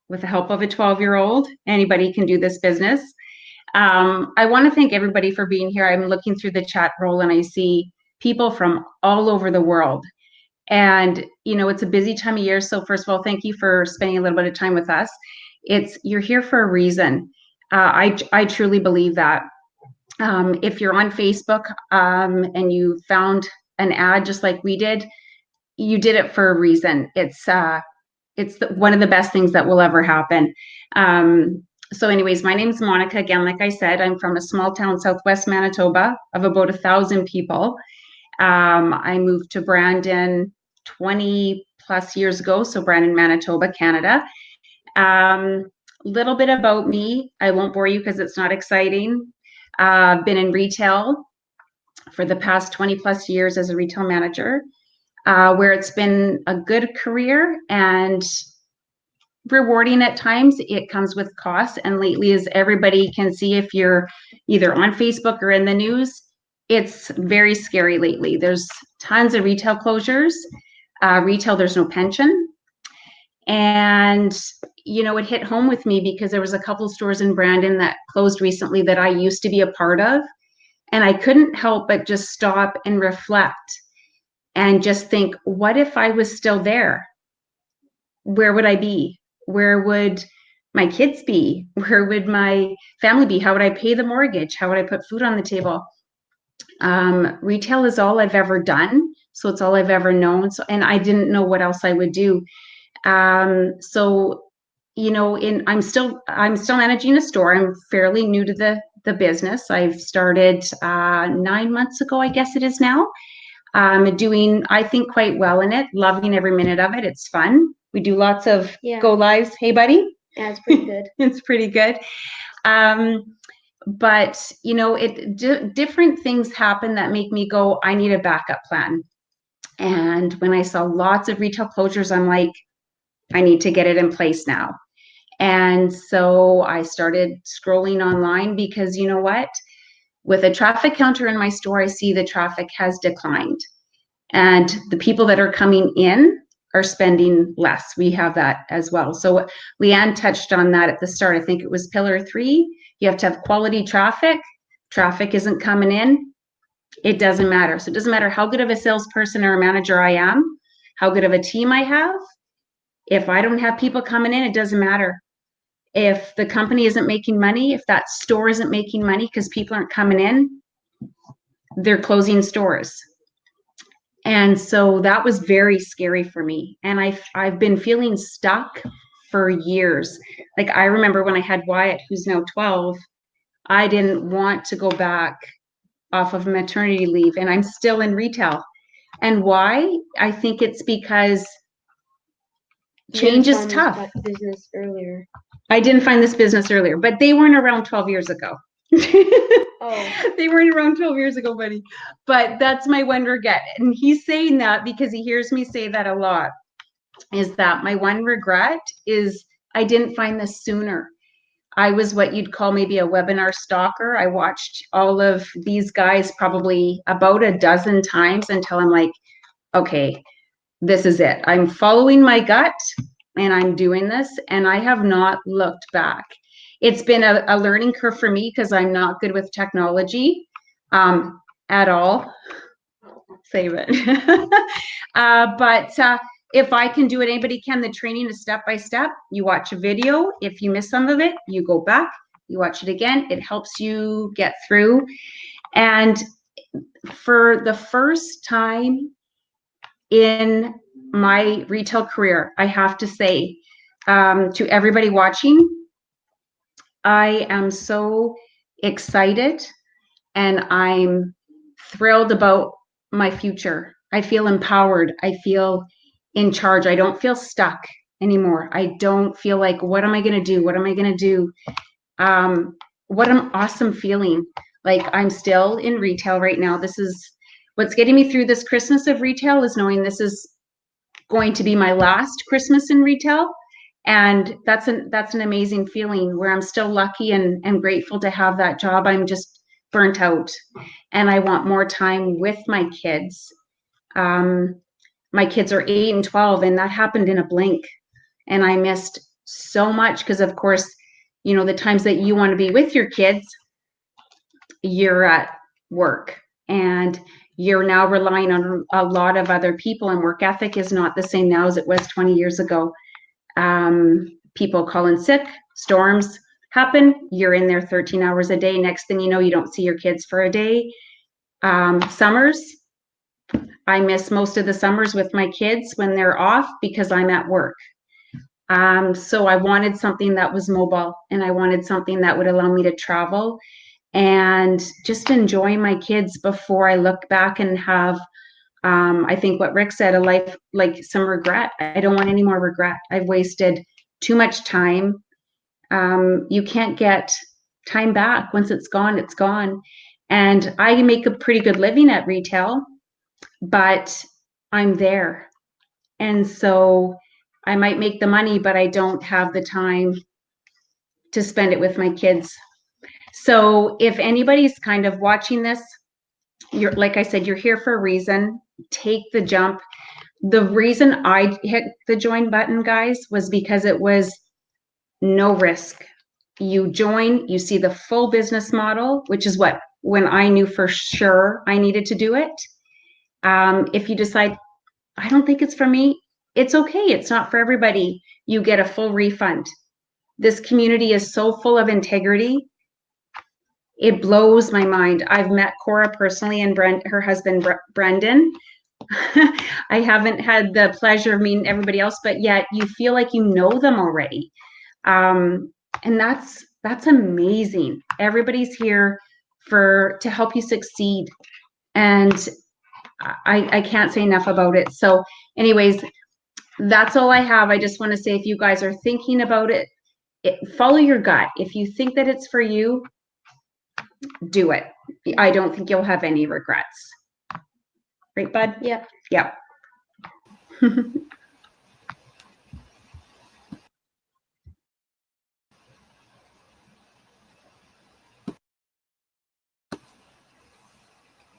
with the help of a 12-year-old, anybody can do this business. I want to thank everybody for being here. I'm looking through the chat roll and I see people from all over the world. And, you know, it's a busy time of year. So first of all, thank you for spending a little bit of time with us. You're here for a reason. I truly believe that. If you're on Facebook and you found an ad just like we did, you did it for a reason. It's one of the best things that will ever happen. So anyways, my name's Monica. Again, like I said, I'm from a small town, Southwest Manitoba, of about 1,000 people. I moved to Brandon 20 plus years ago. So Brandon, Manitoba, Canada. Little bit about me. I won't bore you because it's not exciting. Been in retail for the past 20 plus years as a retail manager, where it's been a good career and rewarding at times. It comes with costs, and lately, as everybody can see if you're either on Facebook or in the news, it's very scary lately. There's tons of retail closures. Retail, there's no pension. And, you know, it hit home with me because there was a couple stores in Brandon that closed recently that I used to be a part of. And I couldn't help but just stop and reflect and just think, what if I was still there? Where would I be? Where would my kids be? Where would my family be? How would I pay the mortgage? How would I put food on the table? Retail is all I've ever done. So it's all I've ever known. So, and I didn't know what else I would do. So, you know, I'm still managing a store. I'm fairly new to the business. I've started 9 months ago, I guess it is now. Doing, I think, quite well in it, loving every minute of it. It's fun. We do lots of go lives. Hey, buddy. Yeah, it's pretty good. It's pretty good. But, you know, different things happen that make me go, I need a backup plan. And when I saw lots of retail closures, I'm like, I need to get it in place now. And so I started scrolling online because, you know what? With a traffic counter in my store, I see the traffic has declined. And the people that are coming in are spending less. We have that as well. So Leanne touched on that at the start. I think it was pillar 3. You have to have quality traffic. Traffic isn't coming in. It doesn't matter. So it doesn't matter how good of a salesperson or a manager I am, how good of a team I have. If I don't have people coming in, it doesn't matter. If the company isn't making money, if that store isn't making money because people aren't coming in, they're closing stores. And so that was very scary for me. And I've been feeling stuck for years. Like I remember when I had Wyatt, who's now 12, I didn't want to go back off of maternity leave, and I'm still in retail. And why? I think it's because change is tough. Business earlier. I didn't find this business earlier, but they weren't around 12 years ago. Oh. They weren't around 12 years ago, buddy. But that's my one regret. And he's saying that because he hears me say that a lot, is that my one regret is I didn't find this sooner. I was what you'd call maybe a webinar stalker. I watched all of these guys probably about a dozen times until I'm like, okay, this is it. I'm following my gut and I'm doing this, and I have not looked back. It's been a learning curve for me because I'm not good with technology at all. save it. But if I can do it, anybody can. The training is step by step. You watch a video. If you miss some of it, you go back, you watch it again. It helps you get through. And for the first time in my retail career, I have to say to everybody watching, I am so excited and I'm thrilled about my future. I feel empowered. I feel in charge. I don't feel stuck anymore. I don't feel like, what am I going to do? What am I going to do? What an awesome feeling. Like, I'm still in retail right now. This is what's getting me through this Christmas of retail, is knowing this is going to be my last Christmas in retail. And that's an amazing feeling, where I'm still lucky and grateful to have that job. I'm just burnt out and I want more time with my kids. My kids are 8 and 12, and that happened in a blink. And I missed so much because, of course, you know, the times that you want to be with your kids, you're at work and you're now relying on a lot of other people, and work ethic is not the same now as it was 20 years ago. People calling sick, storms happen, you're in there 13 hours a day. Next thing you know, you don't see your kids for a day. Summers, I miss most of the summers with my kids when they're off because I'm at work. So I wanted something that was mobile, and I wanted something that would allow me to travel and just enjoy my kids before I look back and have, I think what Rick said, a life, like some regret. I don't want any more regret. I've wasted too much time. You can't get time back. Once it's gone, it's gone. And I make a pretty good living at retail, but I'm there. And so I might make the money, but I don't have the time to spend it with my kids. So if anybody's kind of watching this, you're, like I said, you're here for a reason. Take the jump. The reason I hit the join button, guys, was because it was no risk. You join, you see the full business model, which is when I knew for sure I needed to do it. If you decide, I don't think it's for me, it's okay. It's not for everybody. You get a full refund. This community is so full of integrity. It blows my mind. I've met Cora personally and her husband, Brendan. I haven't had the pleasure of meeting everybody else, but yet you feel like you know them already. And that's amazing. Everybody's here to help you succeed. And I can't say enough about it. So anyways, that's all I have. I just want to say, if you guys are thinking about it, follow your gut. If you think that it's for you, do it. I don't think you'll have any regrets. Right, bud? Yeah. Yeah.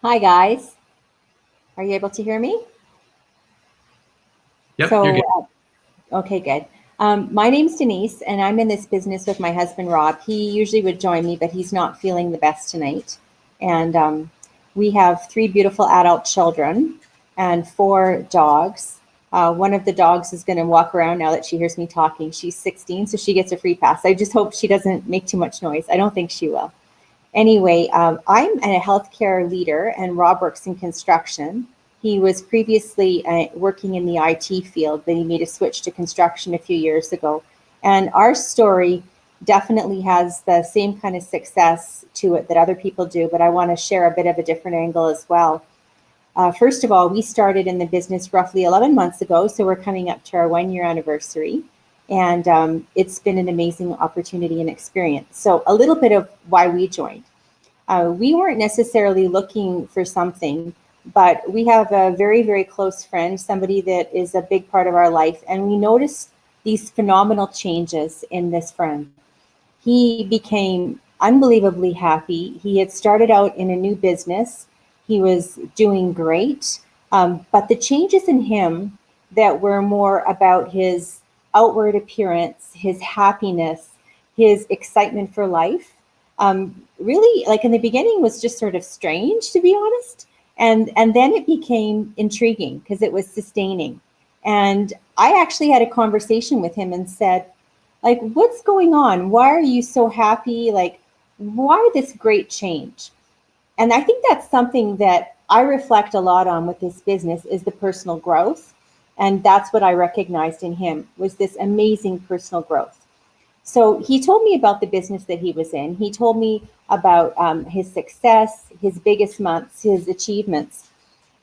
Hi, guys. Are you able to hear me? Yep, So, you're good. Okay, good. My name's Denise, and I'm in this business with my husband, Rob. He usually would join me, but he's not feeling the best tonight. And we have 3 beautiful adult children and 4 dogs. One of the dogs is going to walk around now that she hears me talking. She's 16, so she gets a free pass. I just hope she doesn't make too much noise. I don't think she will. Anyway, I'm a healthcare leader, and Rob works in construction. He was previously working in the IT field, but he made a switch to construction a few years ago. And our story definitely has the same kind of success to it that other people do, but I want to share a bit of a different angle as well. First of all, we started in the business roughly 11 months ago, so we're coming up to our 1-year anniversary. And it's been an amazing opportunity and experience. So a little bit of why we joined. We weren't necessarily looking for something, but we have a very, very close friend, somebody that is a big part of our life. And we noticed these phenomenal changes in this friend. He became unbelievably happy. He had started out in a new business. He was doing great. But the changes in him that were more about his outward appearance, his happiness, his excitement for life, really, like in the beginning, was just sort of strange, to be honest. And then it became intriguing because it was sustaining. And I actually had a conversation with him and said, like, what's going on? Why are you so happy? Like, why this great change? And I think that's something that I reflect a lot on with this business is the personal growth. And that's what I recognized in him was this amazing personal growth. So he told me about the business that he was in. He told me about his success, his biggest months, his achievements.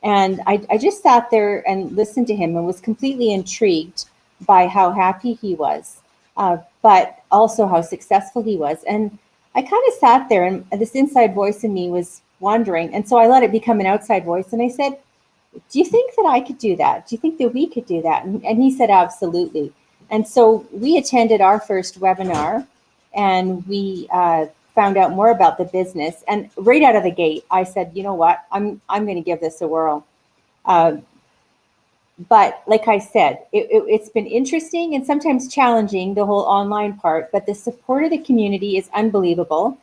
And I just sat there and listened to him and was completely intrigued by how happy he was, but also how successful he was. And I kind of sat there and this inside voice in me was wondering. And so I let it become an outside voice. And I said, do you think that I could do that? Do you think that we could do that? And he said, absolutely. And so we attended our first webinar and we found out more about the business. And right out of the gate, I said, you know what, I'm going to give this a whirl. But like I said, it's been interesting and sometimes challenging, the whole online part, but the support of the community is unbelievable.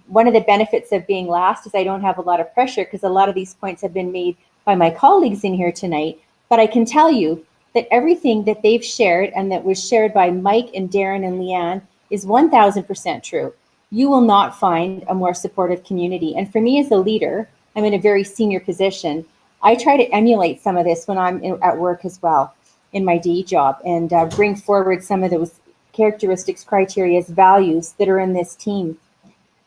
One of the benefits of being last is I don't have a lot of pressure because a lot of these points have been made by my colleagues in here tonight. But I can tell you that everything that they've shared and that was shared by Mike and Darren and Leanne is 1000% true. You will not find a more supportive community. And for me as a leader, I'm in a very senior position. I try to emulate some of this when I'm at work as well in my day job and bring forward some of those characteristics, criteria, values that are in this team.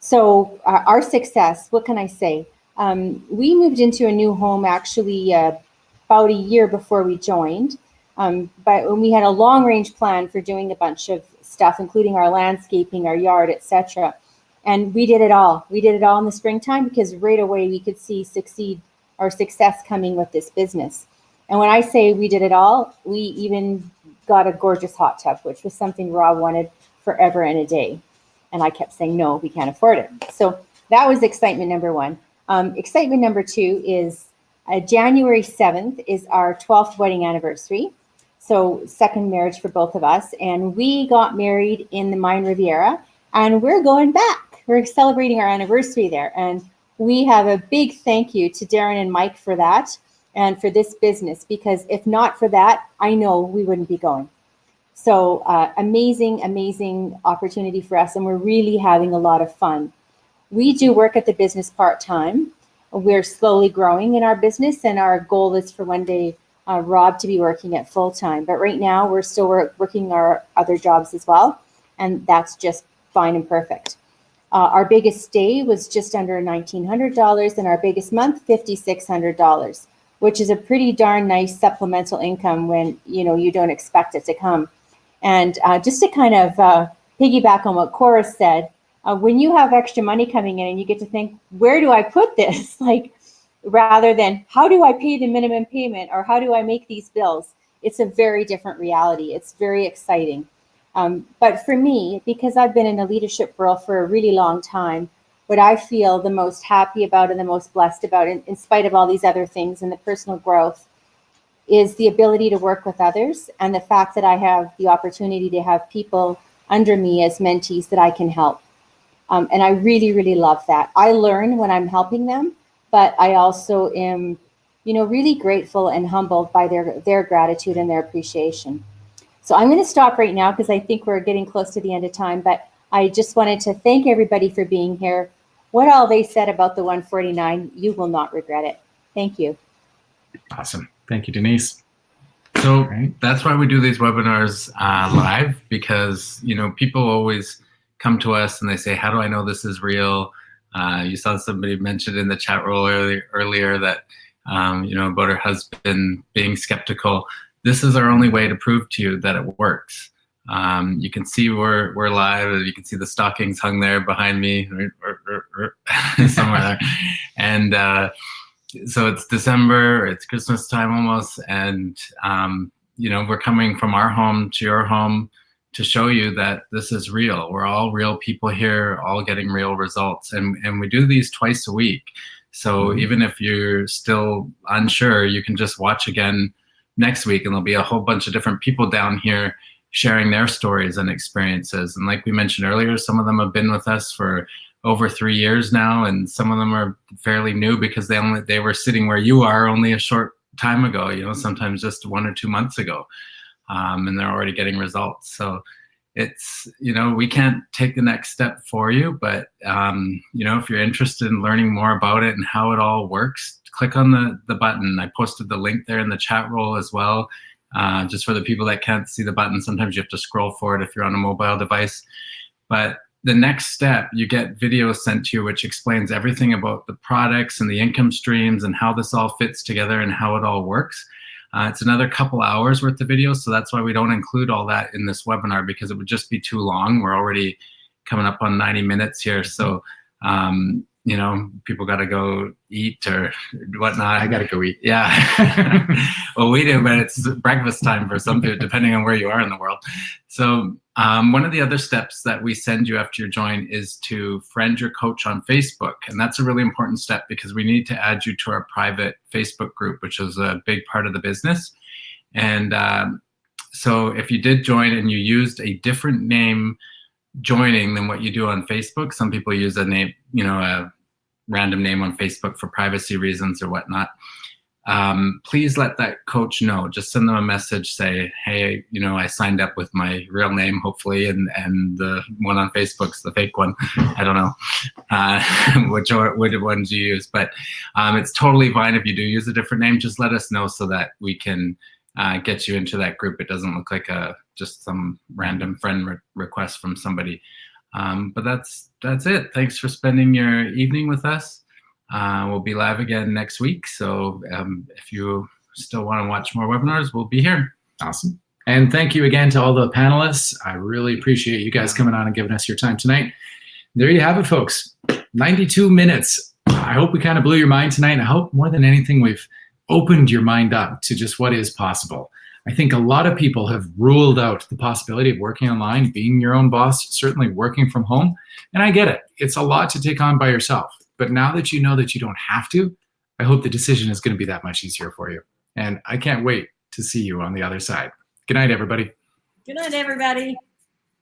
So our success, what can I say? We moved into a new home actually about a year before we joined. But when we had a long range plan for doing a bunch of stuff, including our landscaping, our yard, etc. And we did it all. We did it all in the springtime because right away we could see success coming with this business. And when I say we did it all, we even got a gorgeous hot tub, which was something Rob wanted forever and a day. And I kept saying, no, we can't afford it. So that was excitement number one. Excitement number two is January 7th is our 12th wedding anniversary. So second marriage for both of us. And we got married in the Mine Riviera and we're going back. We're celebrating our anniversary there. And we have a big thank you to Darren and Mike for that and for this business, because if not for that, I know we wouldn't be going. So amazing, amazing opportunity for us. And we're really having a lot of fun. We do work at the business part-time. We're slowly growing in our business and our goal is for one day Rob to be working at full-time. But right now we're still working our other jobs as well. And that's just fine and perfect. Our biggest day was just under $1,900 and our biggest month, $5,600, which is a pretty darn nice supplemental income when you don't expect it to come. And just to kind of piggyback on what Cora said, when you have extra money coming in and you get to think, where do I put this? Like, rather than how do I pay the minimum payment or how do I make these bills? It's a very different reality. It's very exciting. But for me, because I've been in a leadership role for a really long time, what I feel the most happy about and the most blessed about, in spite of all these other things and the personal growth, is the ability to work with others and the fact that I have the opportunity to have people under me as mentees that I can help. And I really, really love that. I learn when I'm helping them, but I also am, really grateful and humbled by their gratitude and their appreciation. So I'm going to stop right now because I think we're getting close to the end of time, but I just wanted to thank everybody for being here. What all they said about the 149, you will not regret it. Thank you. Awesome. Thank you, Denise. So that's why we do these webinars live, because people always come to us and they say, how do I know this is real? You saw somebody mentioned in the chat roll earlier that about her husband being skeptical. This is our only way to prove to you that it works. You can see we're live. You can see the stockings hung there behind me, somewhere there. And so it's December, it's Christmas time almost, and we're coming from our home to your home to show you that this is real. We're all real people here, all getting real results, and we do these twice a week. So even if you're still unsure, you can just watch again next week, and there'll be a whole bunch of different people down here sharing their stories and experiences. And like we mentioned earlier, some of them have been with us for over 3 years now, and some of them are fairly new because they were sitting where you are only a short time ago, you know, sometimes just 1 or 2 months ago, and they're already getting results. So it's, you know, we can't take the next step for you, but you know, if you're interested in learning more about it and how it all works, click on the button. I posted the link there in the chat roll as well. Just for the people that can't see the button, sometimes you have to scroll for it if you're on a mobile device. But the next step, you get videos sent to you which explains everything about the products and the income streams and how this all fits together and how it all works. It's another couple hours worth of videos, so that's why we don't include all that in this webinar, because it would just be too long. We're already coming up on 90 minutes here, so you know, people got to go eat or whatnot. I got to go eat. Yeah. Well, we do, but it's breakfast time for some people, depending on where you are in the world. So one of the other steps that we send you after you join is to friend your coach on Facebook. And that's a really important step because we need to add you to our private Facebook group, which is a big part of the business. And so if you did join and you used a different name joining than what you do on Facebook, some people use a name, you know, a random name on Facebook for privacy reasons or whatnot. Please let that coach know. Just send them a message, say, hey, you know, I signed up with my real name, hopefully, and the one on Facebook's the fake one. I don't know which ones you use, but it's totally fine if you do use a different name. Just let us know so that we can get you into that group. It doesn't look like just some random friend request from somebody. But that's it. Thanks for spending your evening with us. We'll be live again next week. So if you still want to watch more webinars, we'll be here. Awesome. And thank you again to all the panelists. I really appreciate you guys coming on and giving us your time tonight. There you have it, folks. 92 minutes. I hope we kind of blew your mind tonight. And I hope more than anything, we've opened your mind up to just what is possible. I think a lot of people have ruled out the possibility of working online, being your own boss, certainly working from home. And I get it. It's a lot to take on by yourself. But now that you know that you don't have to, I hope the decision is going to be that much easier for you. And I can't wait to see you on the other side. Good night, everybody. Good night, everybody.